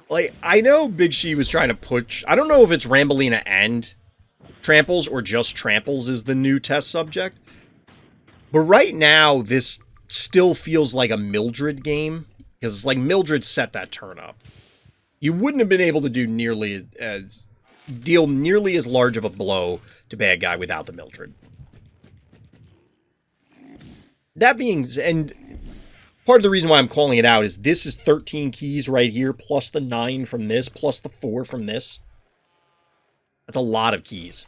S1: Like, I know Big She was trying to push... I don't know if it's Rambolina and Tramples or just Tramples is the new test subject. But right now, this still feels like a Mildred game. Because it's like Mildred set that turn up. You wouldn't have been able to do nearly as... deal nearly as large of a blow to bad guy without the Mildred. That being, and part of the reason why I'm calling it out is this is 13 keys right here, plus the 9 from this, plus the 4 from this. That's a lot of keys.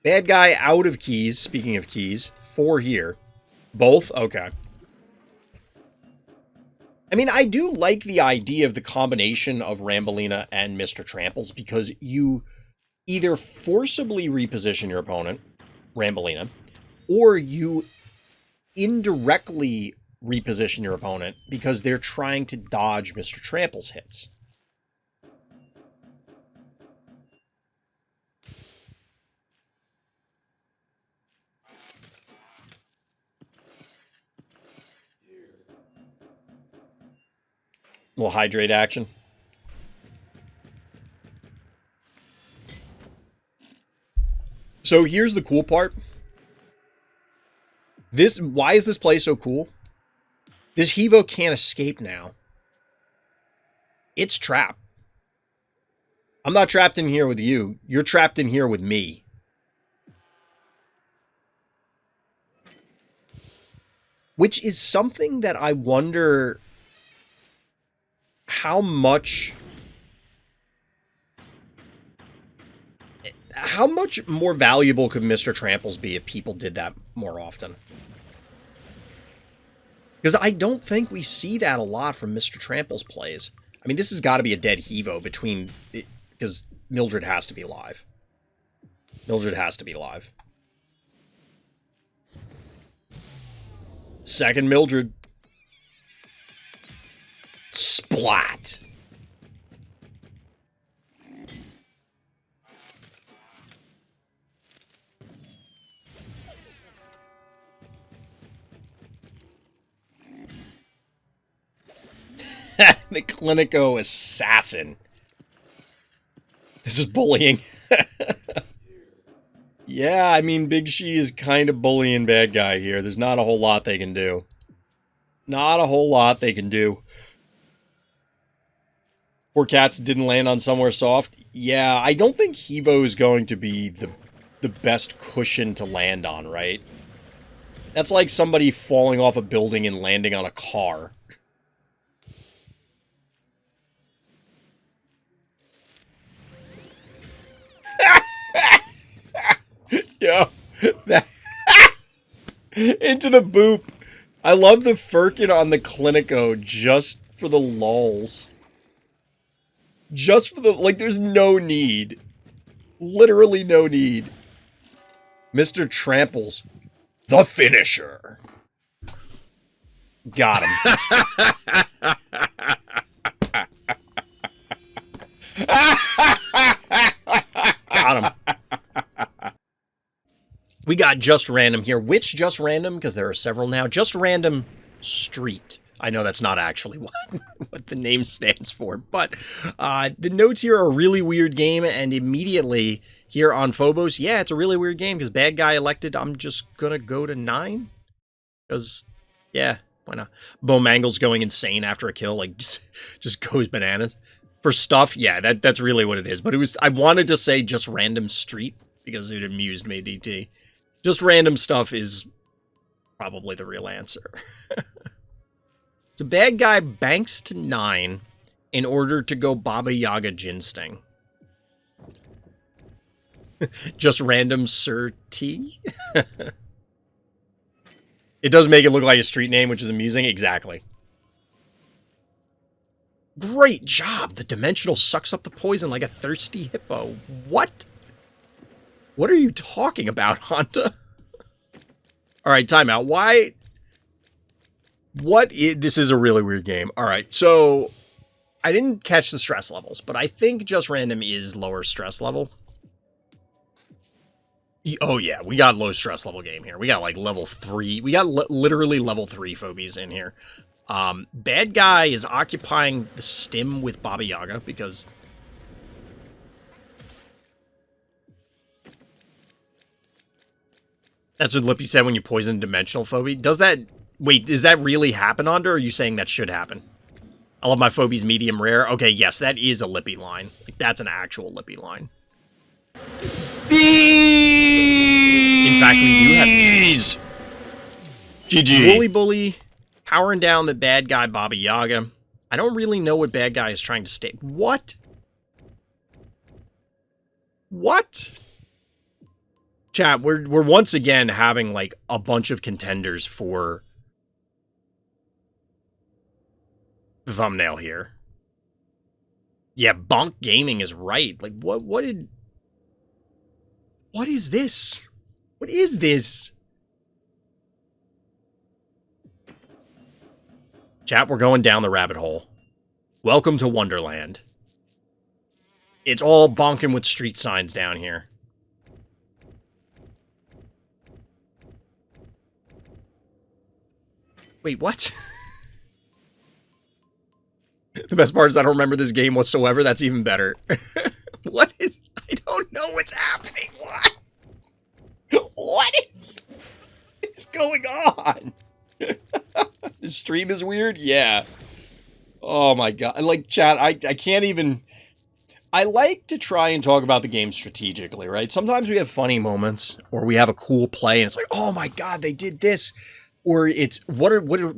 S1: Bad guy out of keys, speaking of keys, 4 here. Both? Okay. I mean, I do like the idea of the combination of Rambolina and Mr. Tramples because you either forcibly reposition your opponent, Rambolina, or you indirectly reposition your opponent because they're trying to dodge Mr. Tramples' hits. A little hydrate action. So here's the cool part. Why is this play so cool? This Hevo can't escape now. It's trapped. I'm not trapped in here with you. You're trapped in here with me. Which is something that I wonder how much how much more valuable could Mr. Tramples be if people did that more often? Because I don't think we see that a lot from Mr. Tramples plays. I mean, this has got to be a dead Hevo between... Because Mildred has to be alive. Mildred has to be alive. Second Mildred. Splat. The Clinico assassin. This is bullying. Yeah, I mean, Big She is kind of bullying bad guy here. There's not a whole lot they can do. Not a whole lot they can do. Poor cats didn't land on somewhere soft. Yeah, I don't think Hevo is going to be the best cushion to land on, right? That's like somebody falling off a building and landing on a car. Yo, that into the boop. I love the firkin on the Clinico just for the lulz. Just for the, like, there's no need. Literally no need. Mr. Tramples, the finisher. Got him. Got him. We got Just Random here. Which Just Random? Because there are several now. JustRandomSt. I know that's not actually what the name stands for, but the notes here are a really weird game, and immediately here on Phobos, yeah, it's a really weird game because bad guy elected. I'm just gonna go to 9 because, yeah, why not? Bo Mangle's going insane after a kill, like just goes bananas for stuff. Yeah, that's really what it is. But it was, I wanted to say Just Random Street because it amused me. DT. Just random stuff is probably the real answer. So bad guy banks to 9 in order to go Baba Yaga Ginsting. Just Random Sir T. It does make it look like a street name, which is amusing. Exactly. Great job. The Dimensional sucks up the poison like a thirsty hippo. What? What are you talking about, Honda? Alright, timeout. Why? This is a really weird game. Alright, so I didn't catch the stress levels, but I think Just Random is lower stress level. Oh yeah, we got low stress level game here. We got like level 3. We got literally level 3 Phobies in here. Bad guy is occupying the stim with Baba Yaga because... That's what Lippy said when you poison Dimensional Phobie. Does that... Wait, does that really happen, Onda, or are you saying that should happen? I love my Phobies medium rare. Okay, yes, that is a Lippy line. Like, that's an actual Lippy line. Bees! In fact, we do have bees. GG. Bully Bully, powering down the bad guy Baba Yaga. I don't really know what bad guy is trying to state. What? What? Chat, we're once again having, like, a bunch of contenders for the thumbnail here. Yeah, Bonk Gaming is right. Like, what is this? What is this? Chat, we're going down the rabbit hole. Welcome to Wonderland. It's all bonking with street signs down here. Wait, what? The best part is I don't remember this game whatsoever. That's even better. What is... I don't know what's happening. What? What is going on? This stream is weird? Yeah. Oh my god. Like, chat, I can't even... I like to try and talk about the game strategically, right? Sometimes we have funny moments, or we have a cool play, and it's like, oh my god, they did this. Or it's, what are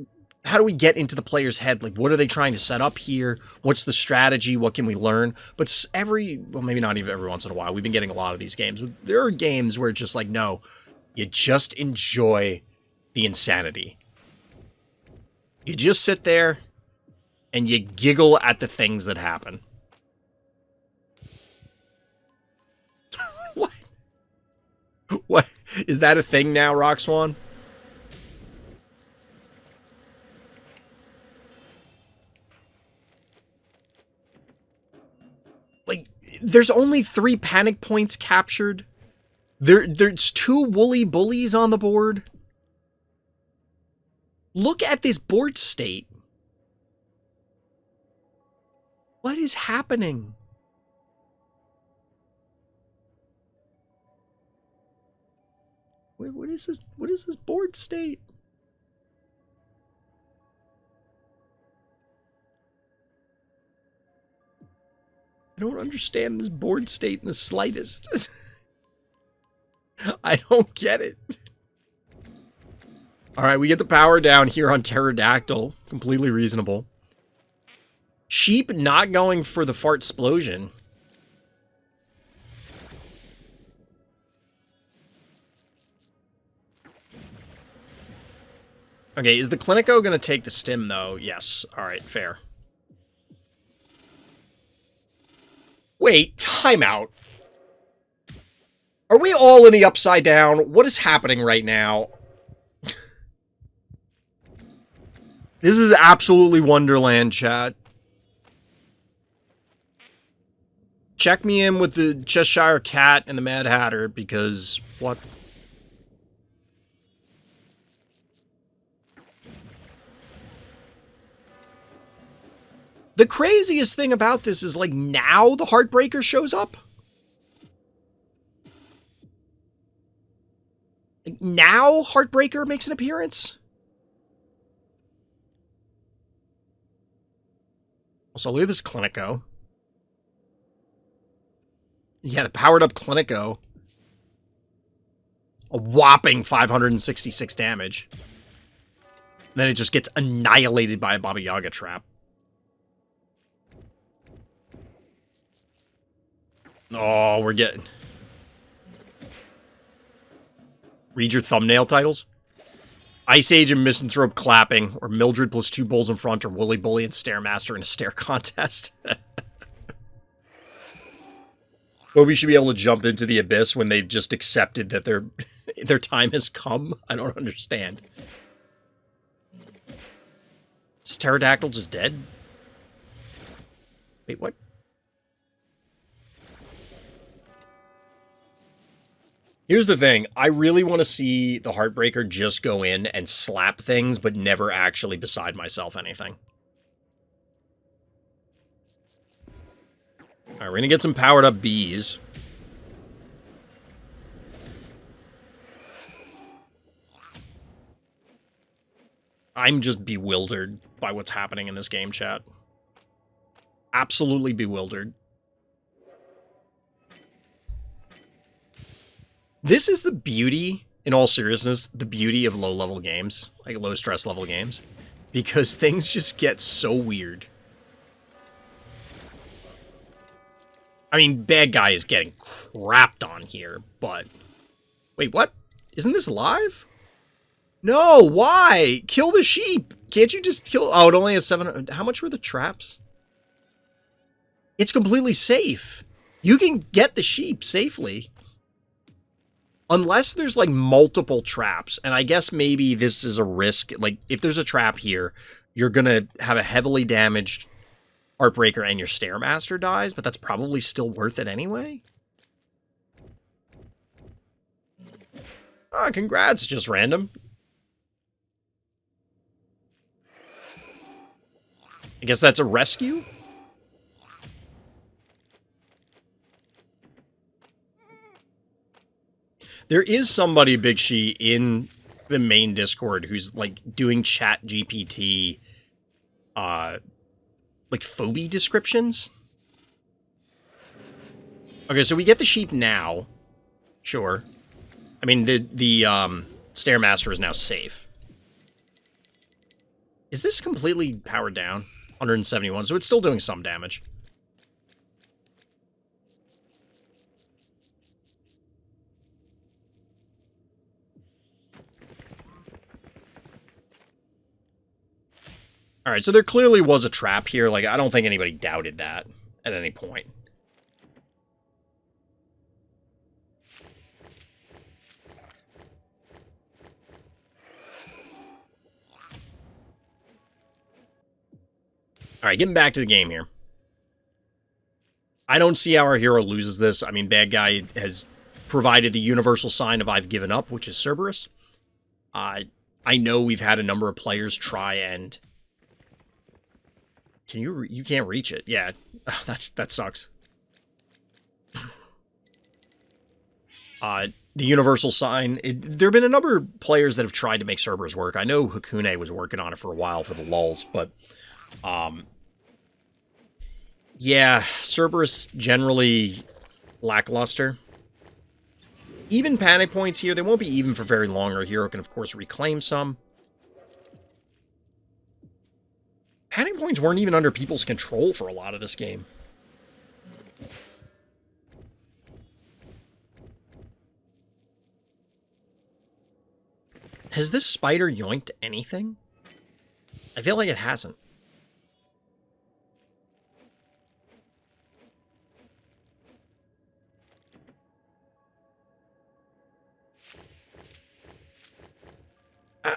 S1: how do we get into the player's head? Like, what are they trying to set up here? What's the strategy? What can we learn? But well, maybe not even every once in a while. We've been getting a lot of these games. But there are games where it's just like, no, you just enjoy the insanity. You just sit there and you giggle at the things that happen. What? What? Is that a thing now, Rockswan? Like, there's only 3 panic points captured. There's 2 woolly bullies on the board. Look at this board state. What is happening? Wait, what is this? What is this board state? I don't understand this board state in the slightest. I don't get it. Alright, we get the power down here on Pterodactyl. Completely reasonable. Sheep not going for the fart explosion. Okay, is the Clinico going to take the stim, though? Yes. Alright, fair. Wait, timeout. Are we all in the upside down? What is happening right now? This is absolutely Wonderland, chat. Check me in with the Cheshire Cat and the Mad Hatter, because what? The craziest thing about this is, like, now the Heartbreaker shows up. Like, now Heartbreaker makes an appearance. Also, look at this Clinico. Yeah, the powered up Clinico. A whopping 566 damage. And then it just gets annihilated by a Baba Yaga trap. Oh, we're getting... Read your thumbnail titles. Ice Age and Misanthrope clapping, or Mildred plus 2 bulls in front, or Woolly Bully and Stairmaster in a stare contest. Phobies should be able to jump into the abyss when they've just accepted that their time has come. I don't understand. Is Pterodactyl just dead? Wait, what? Here's the thing. I really want to see the Heartbreaker just go in and slap things, but never actually beside myself anything. Alright, we're going to get some powered up bees. I'm just bewildered by what's happening in this game, chat. Absolutely bewildered. This is the beauty, in all seriousness, the beauty of low-level games, like low-stress level games, because things just get so weird. I mean, bad guy is getting crapped on here, but... Wait, what? Isn't this live? No, why? Kill the sheep! Can't you just kill... Oh, it only has 7... How much were the traps? It's completely safe. You can get the sheep safely. Unless there's, like, multiple traps, and I guess maybe this is a risk. Like, if there's a trap here, you're gonna have a heavily damaged Heartbreaker and your Stairmaster dies, but that's probably still worth it anyway. Ah, congrats, Just Random. I guess that's a rescue? There is somebody, Big She, in the main Discord who's, like, doing chat GPT, like, phobie descriptions. Okay, so we get the sheep now. Sure. I mean, the Stairmaster is now safe. Is this completely powered down? 171, so it's still doing some damage. All right, so there clearly was a trap here. Like, I don't think anybody doubted that at any point. All right, getting back to the game here. I don't see how our hero loses this. I mean, bad guy has provided the universal sign of I've given up, which is Cerberus. I know we've had a number of players try and... You can't reach it. Yeah, that sucks. The universal sign. There have been a number of players that have tried to make Cerberus work. I know Hakune was working on it for a while for the lulz, but... yeah, Cerberus generally lackluster. Even panic points here. They won't be even for very long. Our hero can, of course, reclaim some. Panic points weren't even under people's control for a lot of this game. Has this spider yoinked anything? I feel like it hasn't.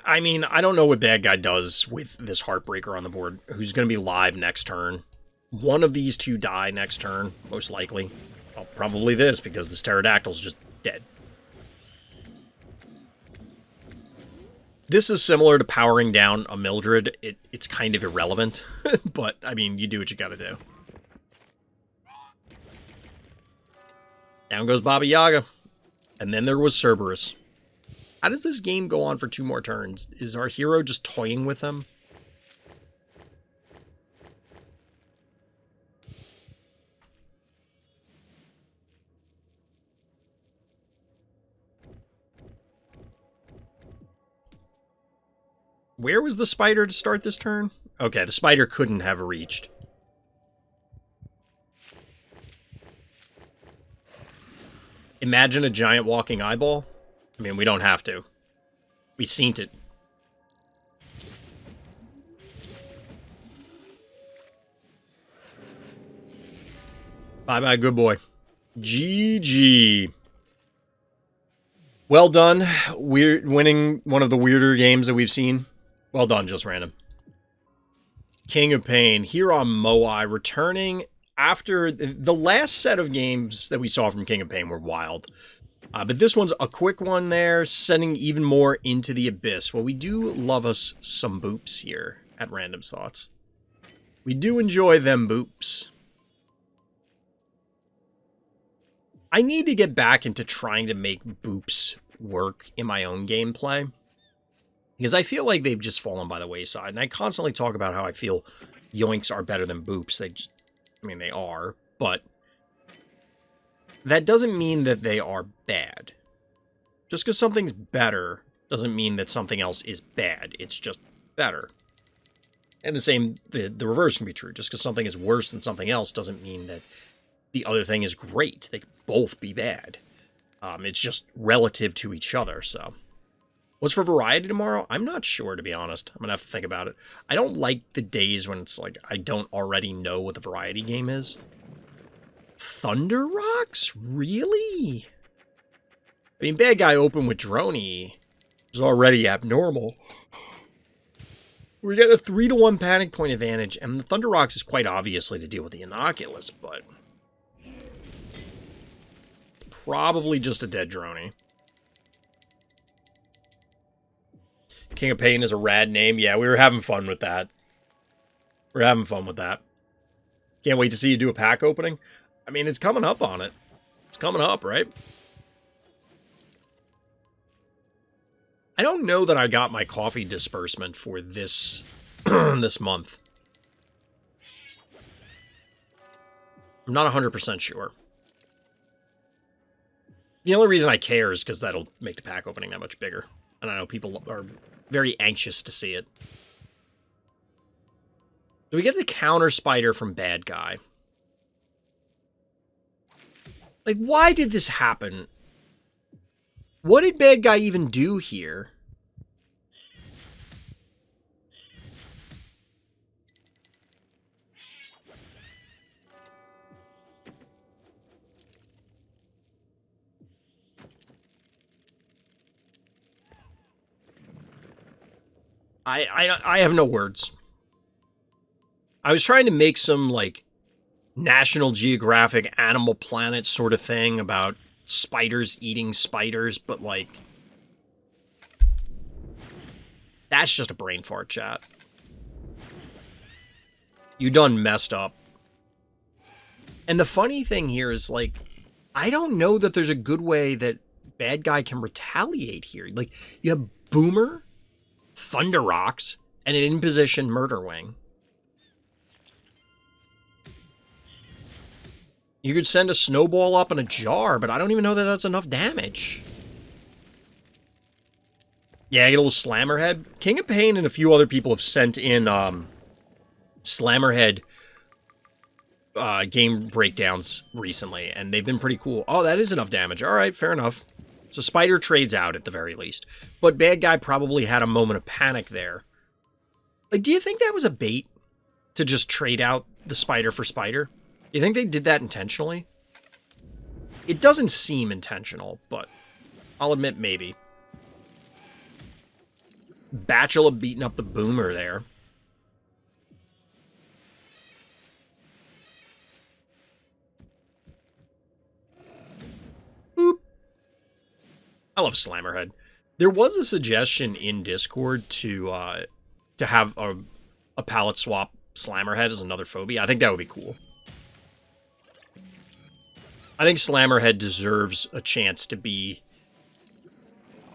S1: I mean, I don't know what bad guy does with this Heartbreaker on the board, who's going to be live next turn. One of these two die next turn, most likely. Well, probably this, because this Pterodactyl's just dead. This is similar to powering down a Mildred. It's kind of irrelevant, but, I mean, you do what you gotta do. Down goes Baba Yaga. And then there was Cerberus. How does this game go on for 2 more turns? Is our hero just toying with them? Where was the spider to start this turn? Okay, the spider couldn't have reached. Imagine a giant walking eyeball. I mean, we don't have to. We seen it. Bye-bye, good boy. GG. Well done. We're winning one of the weirder games that we've seen. Well done, Just Random. King of Pain, here on Moai, returning after the last set of games that we saw from King of Pain were wild. But this one's a quick one there, sending even more into the abyss. Well, we do love us some boops here at Random's Thoughts. We do enjoy them boops. I need to get back into trying to make boops work in my own gameplay, because I feel like they've just fallen by the wayside. And I constantly talk about how I feel yoinks are better than boops. I mean, they are, but that doesn't mean that they are bad. Just because something's better doesn't mean that something else is bad. It's just better. And the reverse can be true. Just because something is worse than something else doesn't mean that the other thing is great. They can both be bad. It's just relative to each other, so. What's for variety tomorrow? I'm not sure, to be honest. I'm going to have to think about it. I don't like the days when it's like I don't already know what the variety game is. Thunder Rocks? Really? I mean, bad guy open with Droney is already abnormal. We get a 3-to-1 panic point advantage, and the Thunder Rocks is quite obviously to deal with the Inoculus, but probably just a dead Droney. King of Pain is a rad name. Yeah, we were having fun with that. We're having fun with that. Can't wait to see you do a pack opening. I mean, it's coming up on it. It's coming up, right? I don't know that I got my coffee disbursement for this this month. I'm not 100% sure. The only reason I care is because that'll make the pack opening that much bigger. And I know people are very anxious to see it. So we get the counter spider from bad guy. Like, why did this happen? What did bad guy even do here? I have no words. I was trying to make some, like, National Geographic Animal Planet sort of thing about spiders eating spiders, but, like, that's just a brain fart, chat. You done messed up. And the funny thing here is, like, I don't know that there's a good way that bad guy can retaliate here. Like, you have Boomer, Thunder Rocks, and an in-position Murder Wing. You could send a snowball up in a jar, but I don't even know that that's enough damage. Yeah, I get a little Slammerhead. KingOfPain and a few other people have sent in Slammerhead game breakdowns recently, and they've been pretty cool. Oh, that is enough damage. All right, fair enough. So Spider trades out at the very least. But bad guy probably had a moment of panic there. Like, do you think that was a bait to just trade out the Spider for Spider? Do you think they did that intentionally? It doesn't seem intentional, but I'll admit maybe. Bachelor beating up the Boomer there. Boop. I love Slammerhead. There was a suggestion in Discord to have a palette swap Slammerhead as another phobia. I think that would be cool. I think Slammerhead deserves a chance to be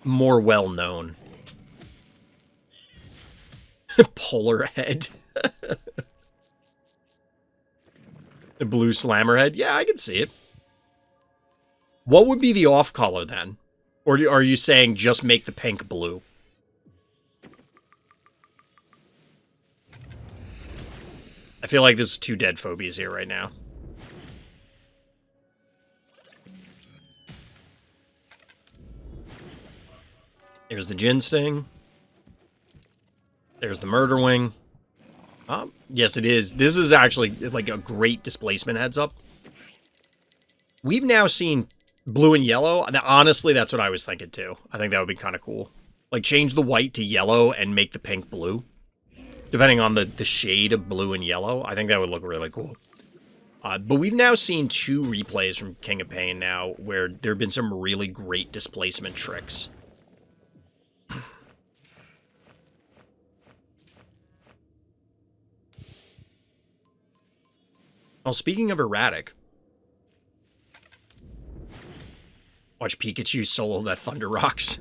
S1: more well-known. Polar Head. The blue Slammerhead. Yeah, I can see it. What would be the off color then? Or are you saying just make the pink blue? I feel like there's 2 dead phobies here right now. There's the Gin Sting. There's the Murder Wing. Yes, it is. This is actually like a great displacement heads up. We've now seen blue and yellow. Honestly, that's what I was thinking too. I think that would be kind of cool. Like, change the white to yellow and make the pink blue. Depending on the shade of blue and yellow. I think that would look really cool. But we've now seen 2 replays from KingOfPain now where there have been some really great displacement tricks. Well, speaking of erratic, watch Pikachu solo that Thunder Rocks.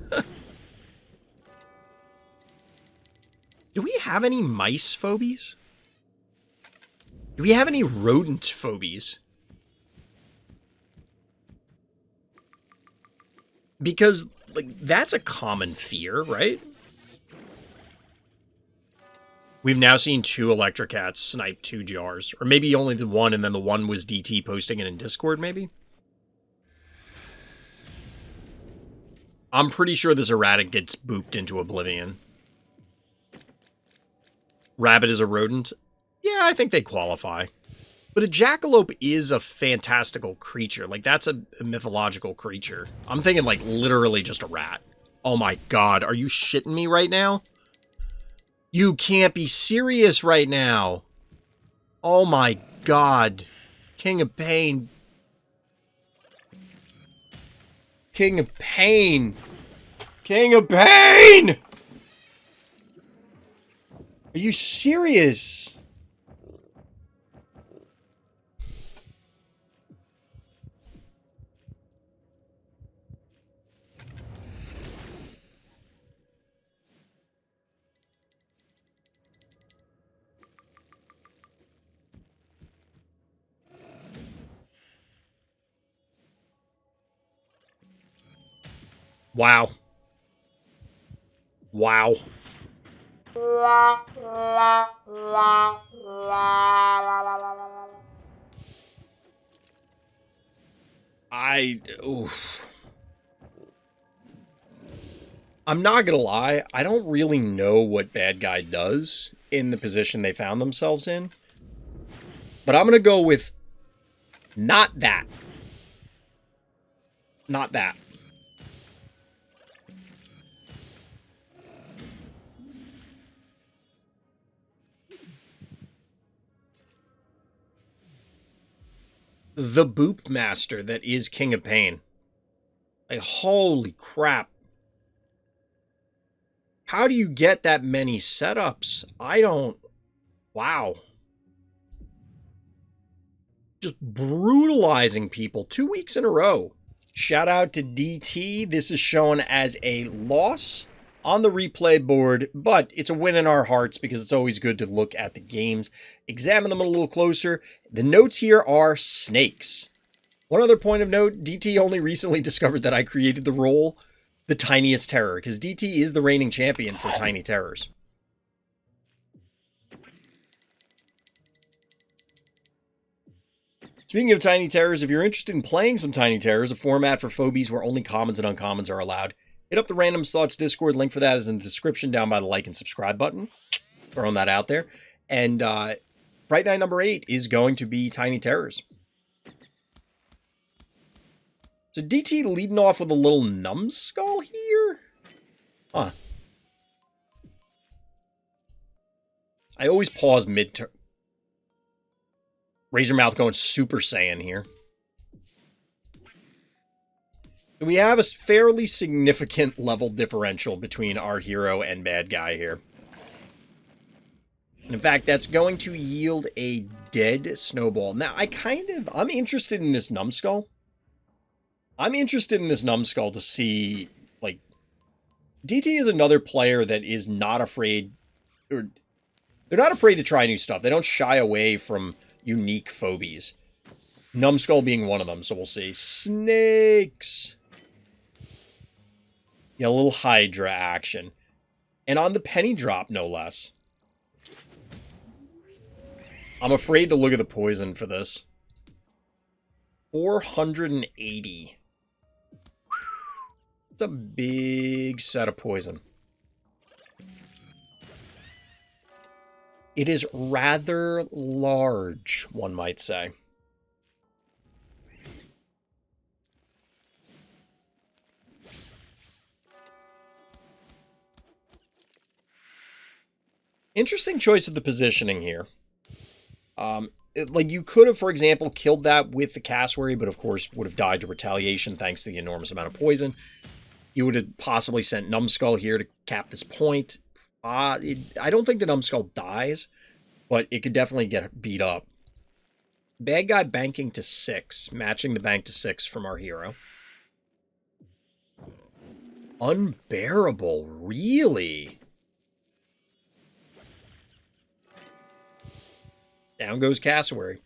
S1: Do we have any mice phobies? Do we have any rodent phobies? Because, like, that's a common fear, right? We've now seen 2 Electrocats snipe 2 jars. Or maybe only the one, and then the one was DT posting it in Discord, maybe? I'm pretty sure this erratic gets booped into oblivion. Rabbit is a rodent? Yeah, I think they qualify. But a jackalope is a fantastical creature. Like, that's a mythological creature. I'm thinking, like, literally just a rat. Oh my god, are you shitting me right now? You can't be serious right now. Oh my god. KingOfPain. KingOfPain. KingOfPain! Are you serious? Wow. Wow. Oof. I'm not gonna lie, I don't really know what bad guy does in the position they found themselves in. But I'm gonna go with not that. Not that. The Boop Master that is King of Pain. Like, holy crap. How do you get that many setups? I don't... Wow. Just brutalizing people 2 weeks in a row. Shout out to DT. This is shown as a loss on the replay board, but it's a win in our hearts because it's always good to look at the games, examine them a little closer. The notes here are snakes. One other point of note, DT only recently discovered that I created the role the Tiniest Terror, because DT is the reigning champion for Tiny Terrors. Speaking of Tiny Terrors, if you're interested in playing some Tiny Terrors, a format for Phobies where only commons and uncommons are allowed, hit up the Random Thoughts Discord. Link for that is in the description down by the like and subscribe button. Throwing that out there. And Fright Night number 8 is going to be Tiny Terrors. So DT leading off with a little numbskull here? Huh. I always pause mid-turn. Razormouth going Super Saiyan here. We have a fairly significant level differential between our hero and bad guy here. In fact, that's going to yield a dead snowball. Now, I'm interested in this numbskull. I'm interested in this numbskull to see, like, DT is another player that is not afraid, or they're not afraid to try new stuff. They don't shy away from unique phobies. Numbskull being one of them, so we'll see. Snakes! Yeah, a little Hydra action. And on the penny drop, no less. I'm afraid to look at the poison for this. 480. It's a big set of poison. It is rather large, one might say. Interesting choice of the positioning here. Like, you could have, for example, killed that with the Cassowary, but of course would have died to retaliation thanks to the enormous amount of poison. You would have possibly sent Numbskull here to cap this point. I don't think the Numbskull dies, but it could definitely get beat up. Bad guy banking to 6, matching the bank to 6 from our hero. Unbearable, really? Down goes Cassowary.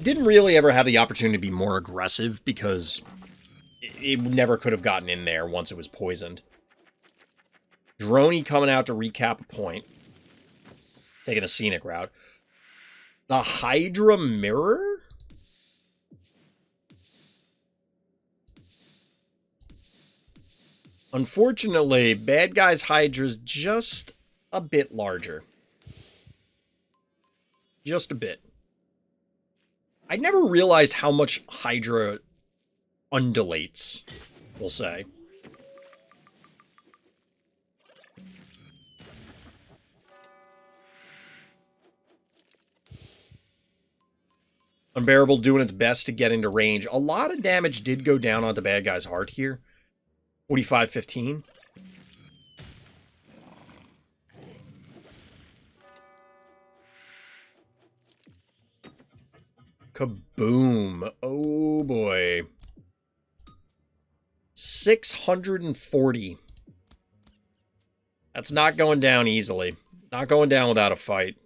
S1: Didn't really ever have the opportunity to be more aggressive because it never could have gotten in there once it was poisoned. Droney coming out to recap a point. Taking a scenic route. The Hydra Mirror? Unfortunately, bad guy's Hydra's just a bit larger. Just a bit. I never realized how much Hydra undulates, we'll say. Unbearable doing its best to get into range. A lot of damage did go down onto bad guy's heart here. 45-15. Kaboom. Oh boy. 640. That's not going down easily. Not going down without a fight.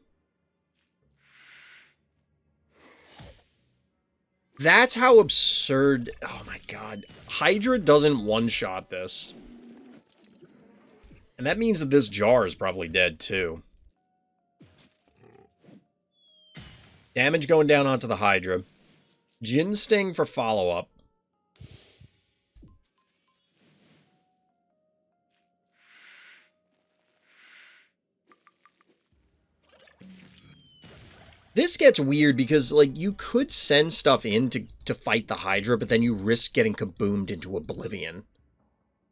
S1: That's how absurd... Oh my god. Hydra doesn't one-shot this. And that means that this jar is probably dead, too. Damage going down onto the Hydra. Jin Sting for follow-up. This gets weird because, like, you could send stuff in to fight the Hydra, but then you risk getting kaboomed into oblivion.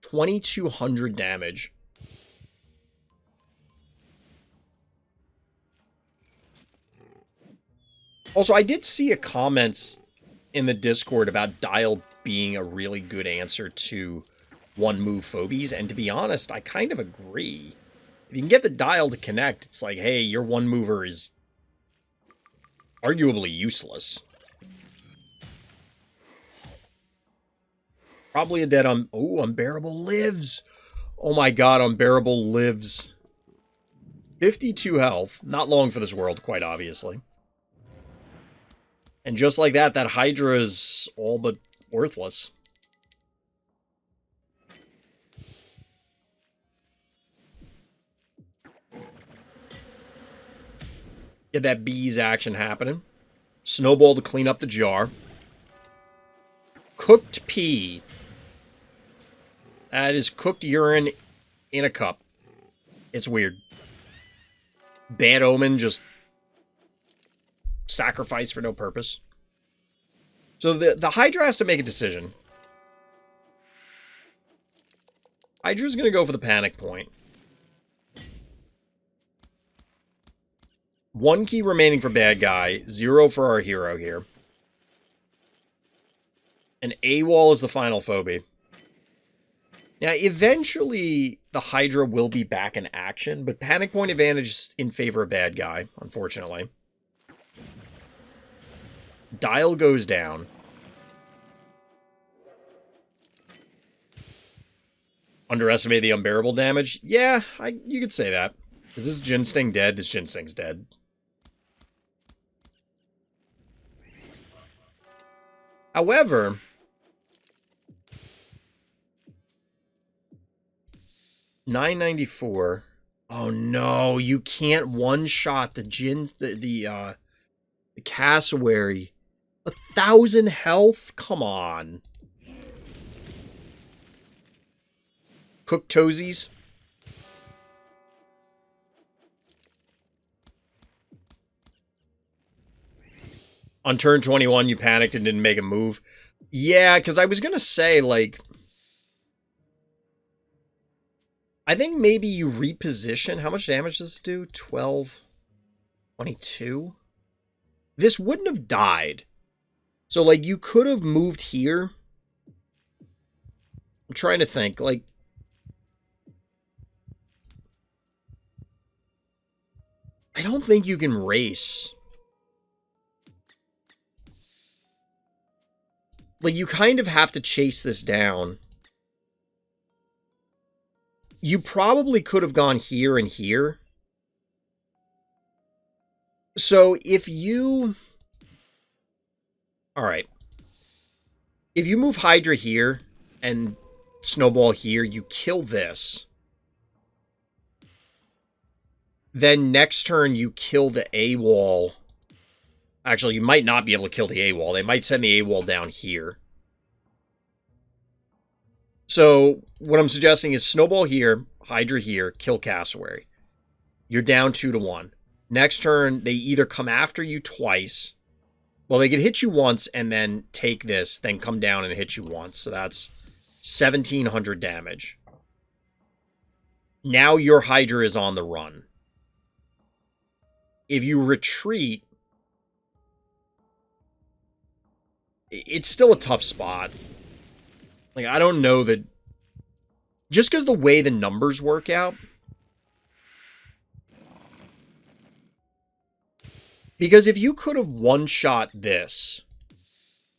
S1: 2,200 damage. Also, I did see a comment in the Discord about Dial being a really good answer to one-move Phobies, and to be honest, I kind of agree. If you can get the Dial to connect, it's like, hey, your one-mover is arguably useless. Probably a dead oh, Unbearable lives! Oh my god, Unbearable lives. 52 health. Not long for this world, quite obviously. And just like that, that Hydra is all but worthless. Get that bees action happening. Snowball to clean up the jar. Cooked pee. That is cooked urine in a cup. It's weird. Bad Omen, just sacrifice for no purpose. So the Hydra has to make a decision. Hydra's going to go for the panic point. 1 key remaining for bad guy, 0 for our hero here. And AWOL is the final phobie. Now, eventually, the Hydra will be back in action, but panic point advantage is in favor of bad guy, unfortunately. Dial goes down. Underestimate the unbearable damage? Yeah, you could say that. Is this Jin Sting dead? This Jin Sting's dead. However, $9.94. Oh no, you can't one-shot the the cassowary. 1,000 health? Come on. Cooked toesies. On turn 21, you panicked and didn't make a move. Yeah, because I was going to say, like, I think maybe you reposition. How much damage does this do? 12, 22? This wouldn't have died. So, like, you could have moved here. I'm trying to think, like, I don't think you can race. Like, you kind of have to chase this down. You probably could have gone here and here. So, if you... Alright. If you move Hydra here and Snowball here, you kill this. Then next turn, you kill the AWOL. Actually, you might not be able to kill the AWOL. They might send the AWOL down here. So, what I'm suggesting is Snowball here, Hydra here, kill Cassowary. You're down 2-1. Next turn, they either come after you twice. Well, they could hit you once and then take this, then come down and hit you once. So that's 1,700 damage. Now your Hydra is on the run. If you retreat, it's still a tough spot. Like, I don't know that... Just because the way the numbers work out... Because if you could have one-shot this,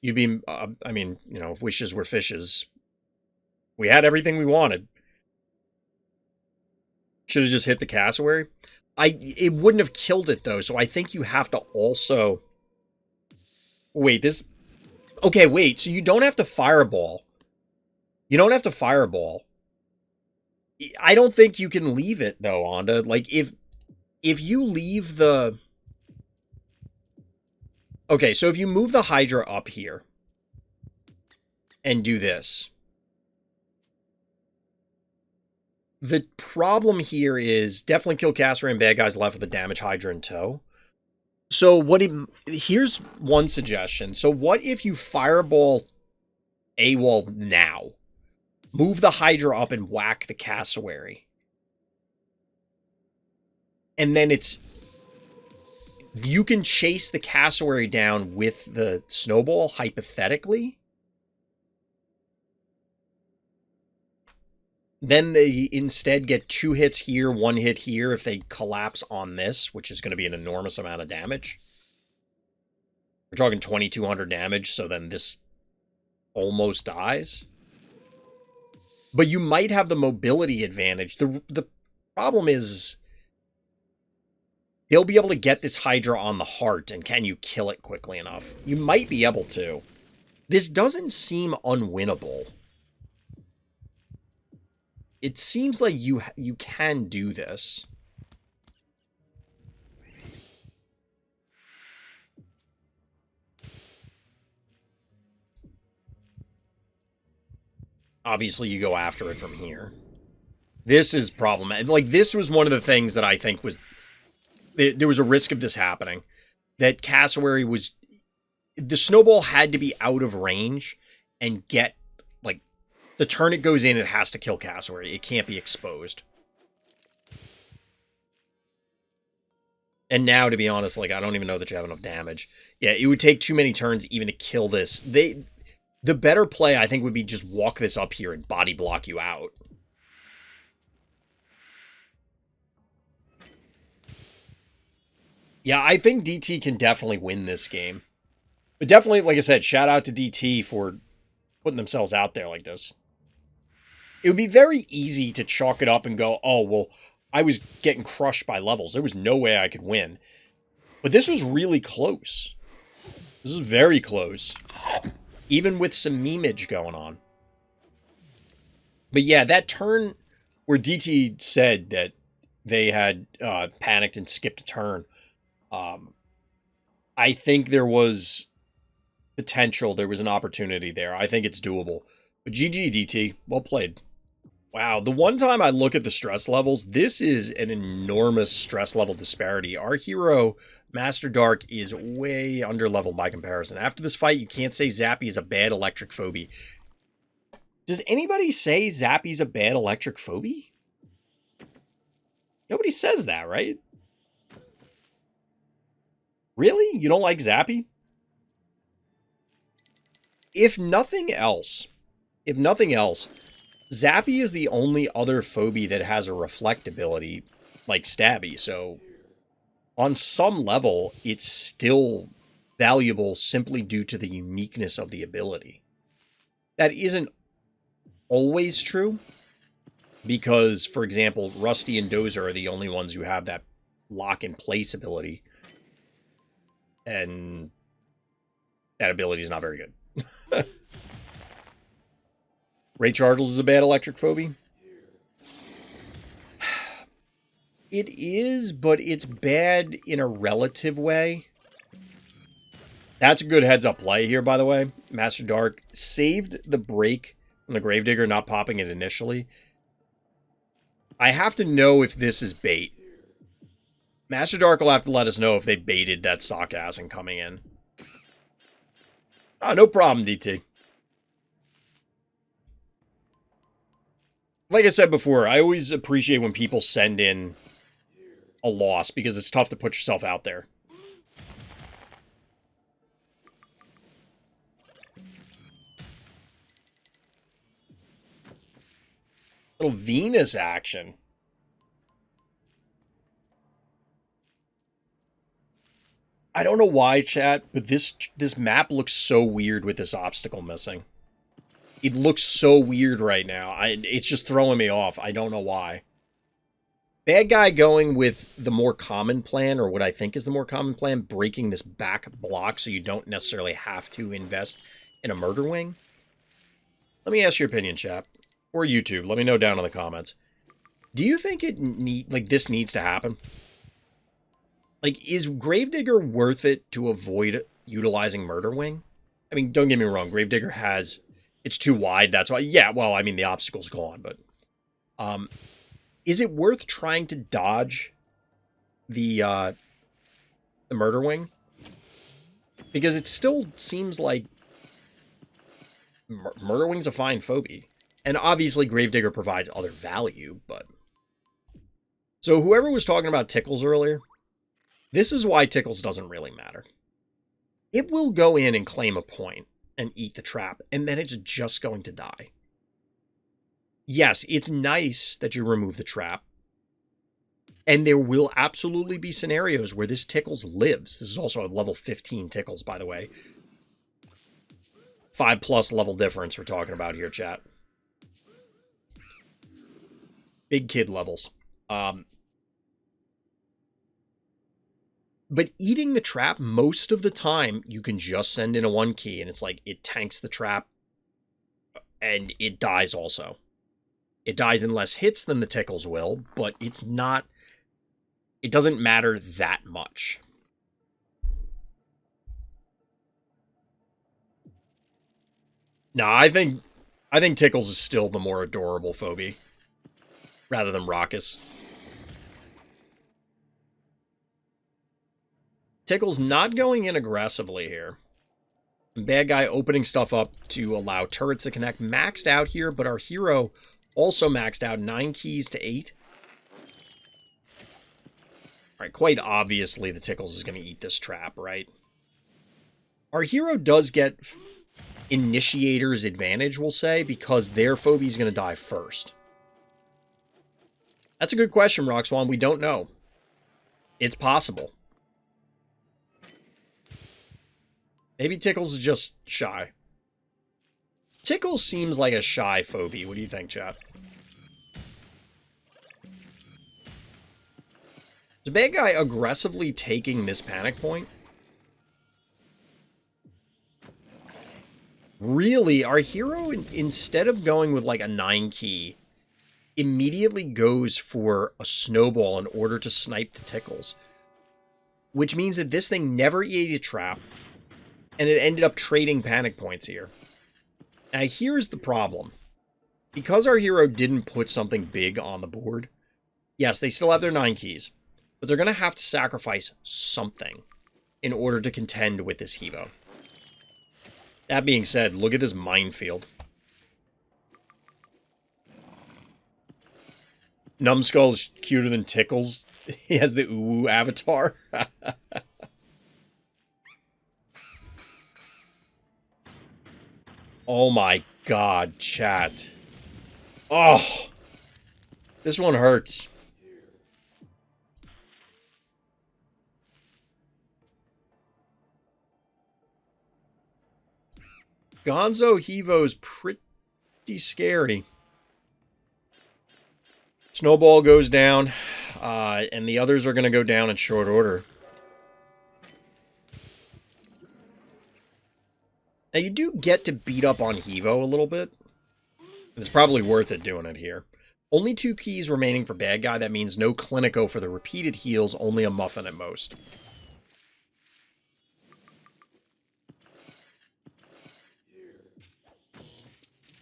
S1: you'd be... I mean, you know, if wishes were fishes, we had everything we wanted. Should have just hit the cassowary. It wouldn't have killed it, though, so I think you have to also... Wait, this... Okay, wait, so you don't have to fireball. You don't have to fireball. I don't think you can leave it, though, Onda. Like, if you leave the... Okay, so if you move the Hydra up here and do this, the problem here is definitely kill Cassowary and bad guys left with the damage Hydra in tow. So here's one suggestion. So what if you fireball AWOL now? Move the Hydra up and whack the Cassowary. And then you can chase the Cassowary down with the snowball, hypothetically. Then they instead get 2 hits here, 1 hit here if they collapse on this, which is going to be an enormous amount of damage. We're talking 2,200 damage, so then this almost dies. But you might have the mobility advantage. The problem is they'll be able to get this Hydra on the heart, and can you kill it quickly enough? You might be able to. This doesn't seem unwinnable. It seems like you can do this. Obviously, you go after it from here. This is problematic. Like, this was one of the things that I think was... There was a risk of this happening. That Cassowary was... The snowball had to be out of range and get... Like, the turn it goes in, it has to kill Cassowary. It can't be exposed. And now, to be honest, like, I don't even know that you have enough damage. Yeah, it would take too many turns even to kill this. The better play, I think, would be just walk this up here and body block you out. Yeah, I think DT can definitely win this game. But definitely, like I said, shout out to DT for putting themselves out there like this. It would be very easy to chalk it up and go, oh, well, I was getting crushed by levels. There was no way I could win. But this was really close. This is very close. Even with some memeage going on. But yeah, that turn where DT said that they had panicked and skipped a turn, I think there was potential. There was an opportunity there. I think it's doable. But GG, DT. Well played. Wow, the one time I look at the stress levels, this is an enormous stress level disparity. Our hero, Master Dark, is way underleveled by comparison. After this fight, you can't say Zappy is a bad electric phobie. Does anybody say Zappy's a bad electric phobie? Nobody says that, right? Really? You don't like Zappy? If nothing else, Zappy is the only other phobie that has a reflect ability like Stabby, so on some level, it's still valuable simply due to the uniqueness of the ability. That isn't always true, because, for example, Rusty and Dozer are the only ones who have that lock-in-place ability, and that ability is not very good. Ray Charles is a bad electric phobie? It is, but it's bad in a relative way. That's a good heads-up play here, by the way. Master Dark saved the break on the Gravedigger, not popping it initially. I have to know if this is bait. Master Dark will have to let us know if they baited that sock ass and coming in. Oh, no problem, DT. Like I said before, I always appreciate when people send in a loss, because it's tough to put yourself out there. Little Venus action. I don't know why, chat, but this map looks so weird with this obstacle missing. It looks so weird right now. It's just throwing me off. I don't know why. Bad guy going with the more common plan, or what I think is the more common plan, breaking this back block so you don't necessarily have to invest in a murder wing. Let me ask your opinion, chap. Or YouTube. Let me know down in the comments. Do you think this needs to happen? Like, is Gravedigger worth it to avoid utilizing Murder Wing? I mean, don't get me wrong, Gravedigger has... It's too wide, that's why... Yeah, well, I mean, the obstacle's gone, but... Is it worth trying to dodge the Murder Wing? Because it still seems like Murder Wing's a fine phobie. And obviously Gravedigger provides other value, but... So whoever was talking about Tickles earlier, this is why Tickles doesn't really matter. It will go in and claim a point and eat the trap, and then it's just going to die. Yes, it's nice that you remove the trap, and there will absolutely be scenarios where this Tickles lives. This is also a level 15 Tickles, by the way. 5+ level difference we're talking about here, chat. Big kid levels. But eating the trap, most of the time, you can just send in a 1 key, and it's like, it tanks the trap, and it dies also. It dies in less hits than the Tickles will, but it's not... It doesn't matter that much. No, I think Tickles is still the more adorable phobie, rather than Raucous. Tickles not going in aggressively here. Bad guy opening stuff up to allow turrets to connect. Maxed out here, but our hero also maxed out 9 keys to 8. Alright, quite obviously the Tickles is going to eat this trap, right? Our hero does get Initiator's advantage, we'll say, because their phobie is going to die first. That's a good question, Rockswan. We don't know. It's possible. Maybe Tickles is just shy. Tickles seems like a shy phobie. What do you think, chat? Is the bad guy aggressively taking this panic point? Really, our hero, instead of going with like a 9 key, immediately goes for a snowball in order to snipe the Tickles. Which means that this thing never ate a trap, and it ended up trading panic points here. Now here's the problem. Because our hero didn't put something big on the board, yes, they still have their 9 keys, but they're going to have to sacrifice something in order to contend with this Hevo. That being said, look at this minefield. Numbskull's cuter than Tickles. He has the Uwu avatar. Oh my god, chat. Oh! This one hurts. Gonzo Hevo's pretty scary. Snowball goes down, and the others are going to go down in short order. Now, you do get to beat up on Hevo a little bit. It's probably worth it doing it here. Only 2 keys remaining for bad guy. That means no Clinico for the repeated heals, only a Muffin at most.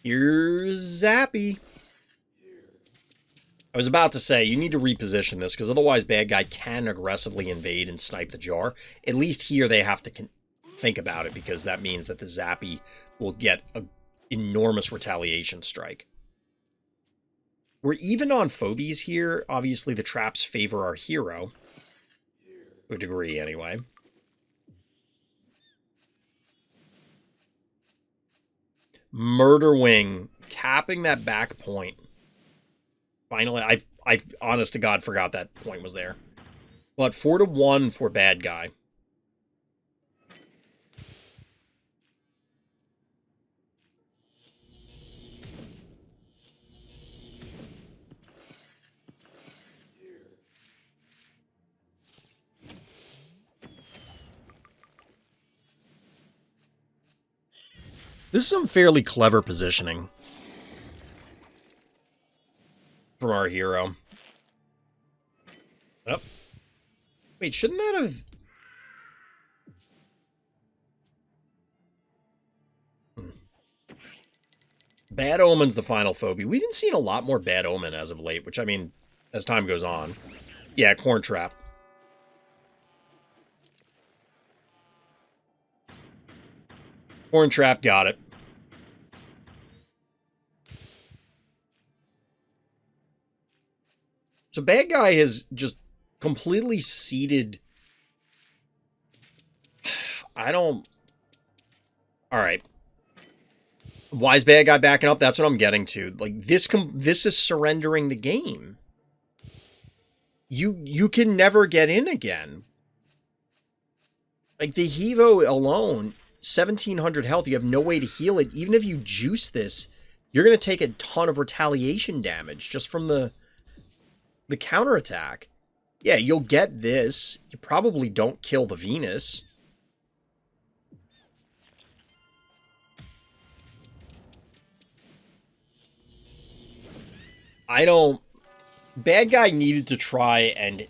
S1: Here's Zappy. I was about to say, you need to reposition this, because otherwise bad guy can aggressively invade and snipe the jar. At least here they have to think about it, because that means that the Zappy will get an enormous retaliation strike. We're even on Phobies here. Obviously the traps favor our hero. To a degree, anyway. Murder Wing, capping that back point. Finally, I honest to God forgot that point was there. But 4-1 for bad guy. This is some fairly clever positioning from our hero. Oh. Wait, shouldn't that have... Bad Omen's the final phobia. We've been seeing a lot more Bad Omen as of late, which, I mean, as time goes on. Yeah, Corn Trap. Corn Trap got it. So Bad Guy has just completely seeded... I don't... Alright. Why is Bad Guy backing up? That's what I'm getting to. Like, this is surrendering the game. You can never get in again. Like, the Hevo alone, 1,700 health, you have no way to heal it. Even if you juice this, you're going to take a ton of retaliation damage just from the counterattack. Yeah, you'll get this. You probably don't kill the Venus. Bad Guy needed to try and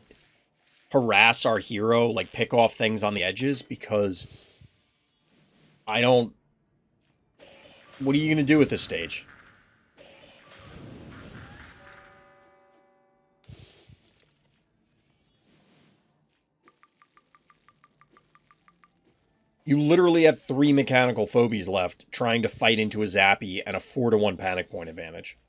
S1: harass our hero, like pick off things on the edges, because what are you going to do at this stage? You literally have 3 mechanical phobies left, trying to fight into a Zappy and a 4-to-1 panic point advantage.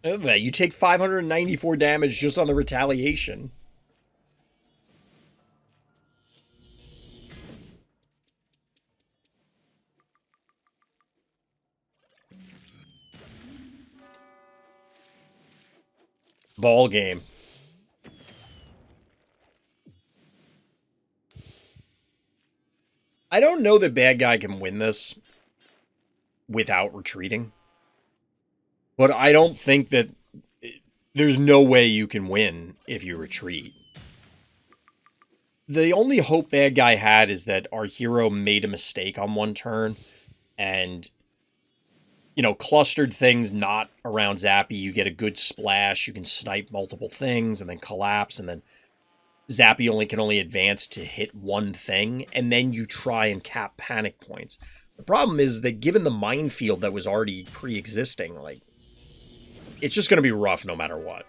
S1: Look at that. You take 594 damage just on the retaliation. Ball game. I don't know that Bad Guy can win this without retreating. But I don't think that... There's no way you can win if you retreat. The only hope Bad Guy had is that our hero made a mistake on one turn and, you know, clustered things not around Zappy. You get a good splash, you can snipe multiple things and then collapse, and then Zappy can only advance to hit one thing, and then you try and cap panic points. The problem is that given the minefield that was already pre-existing, like, it's just going to be rough no matter what.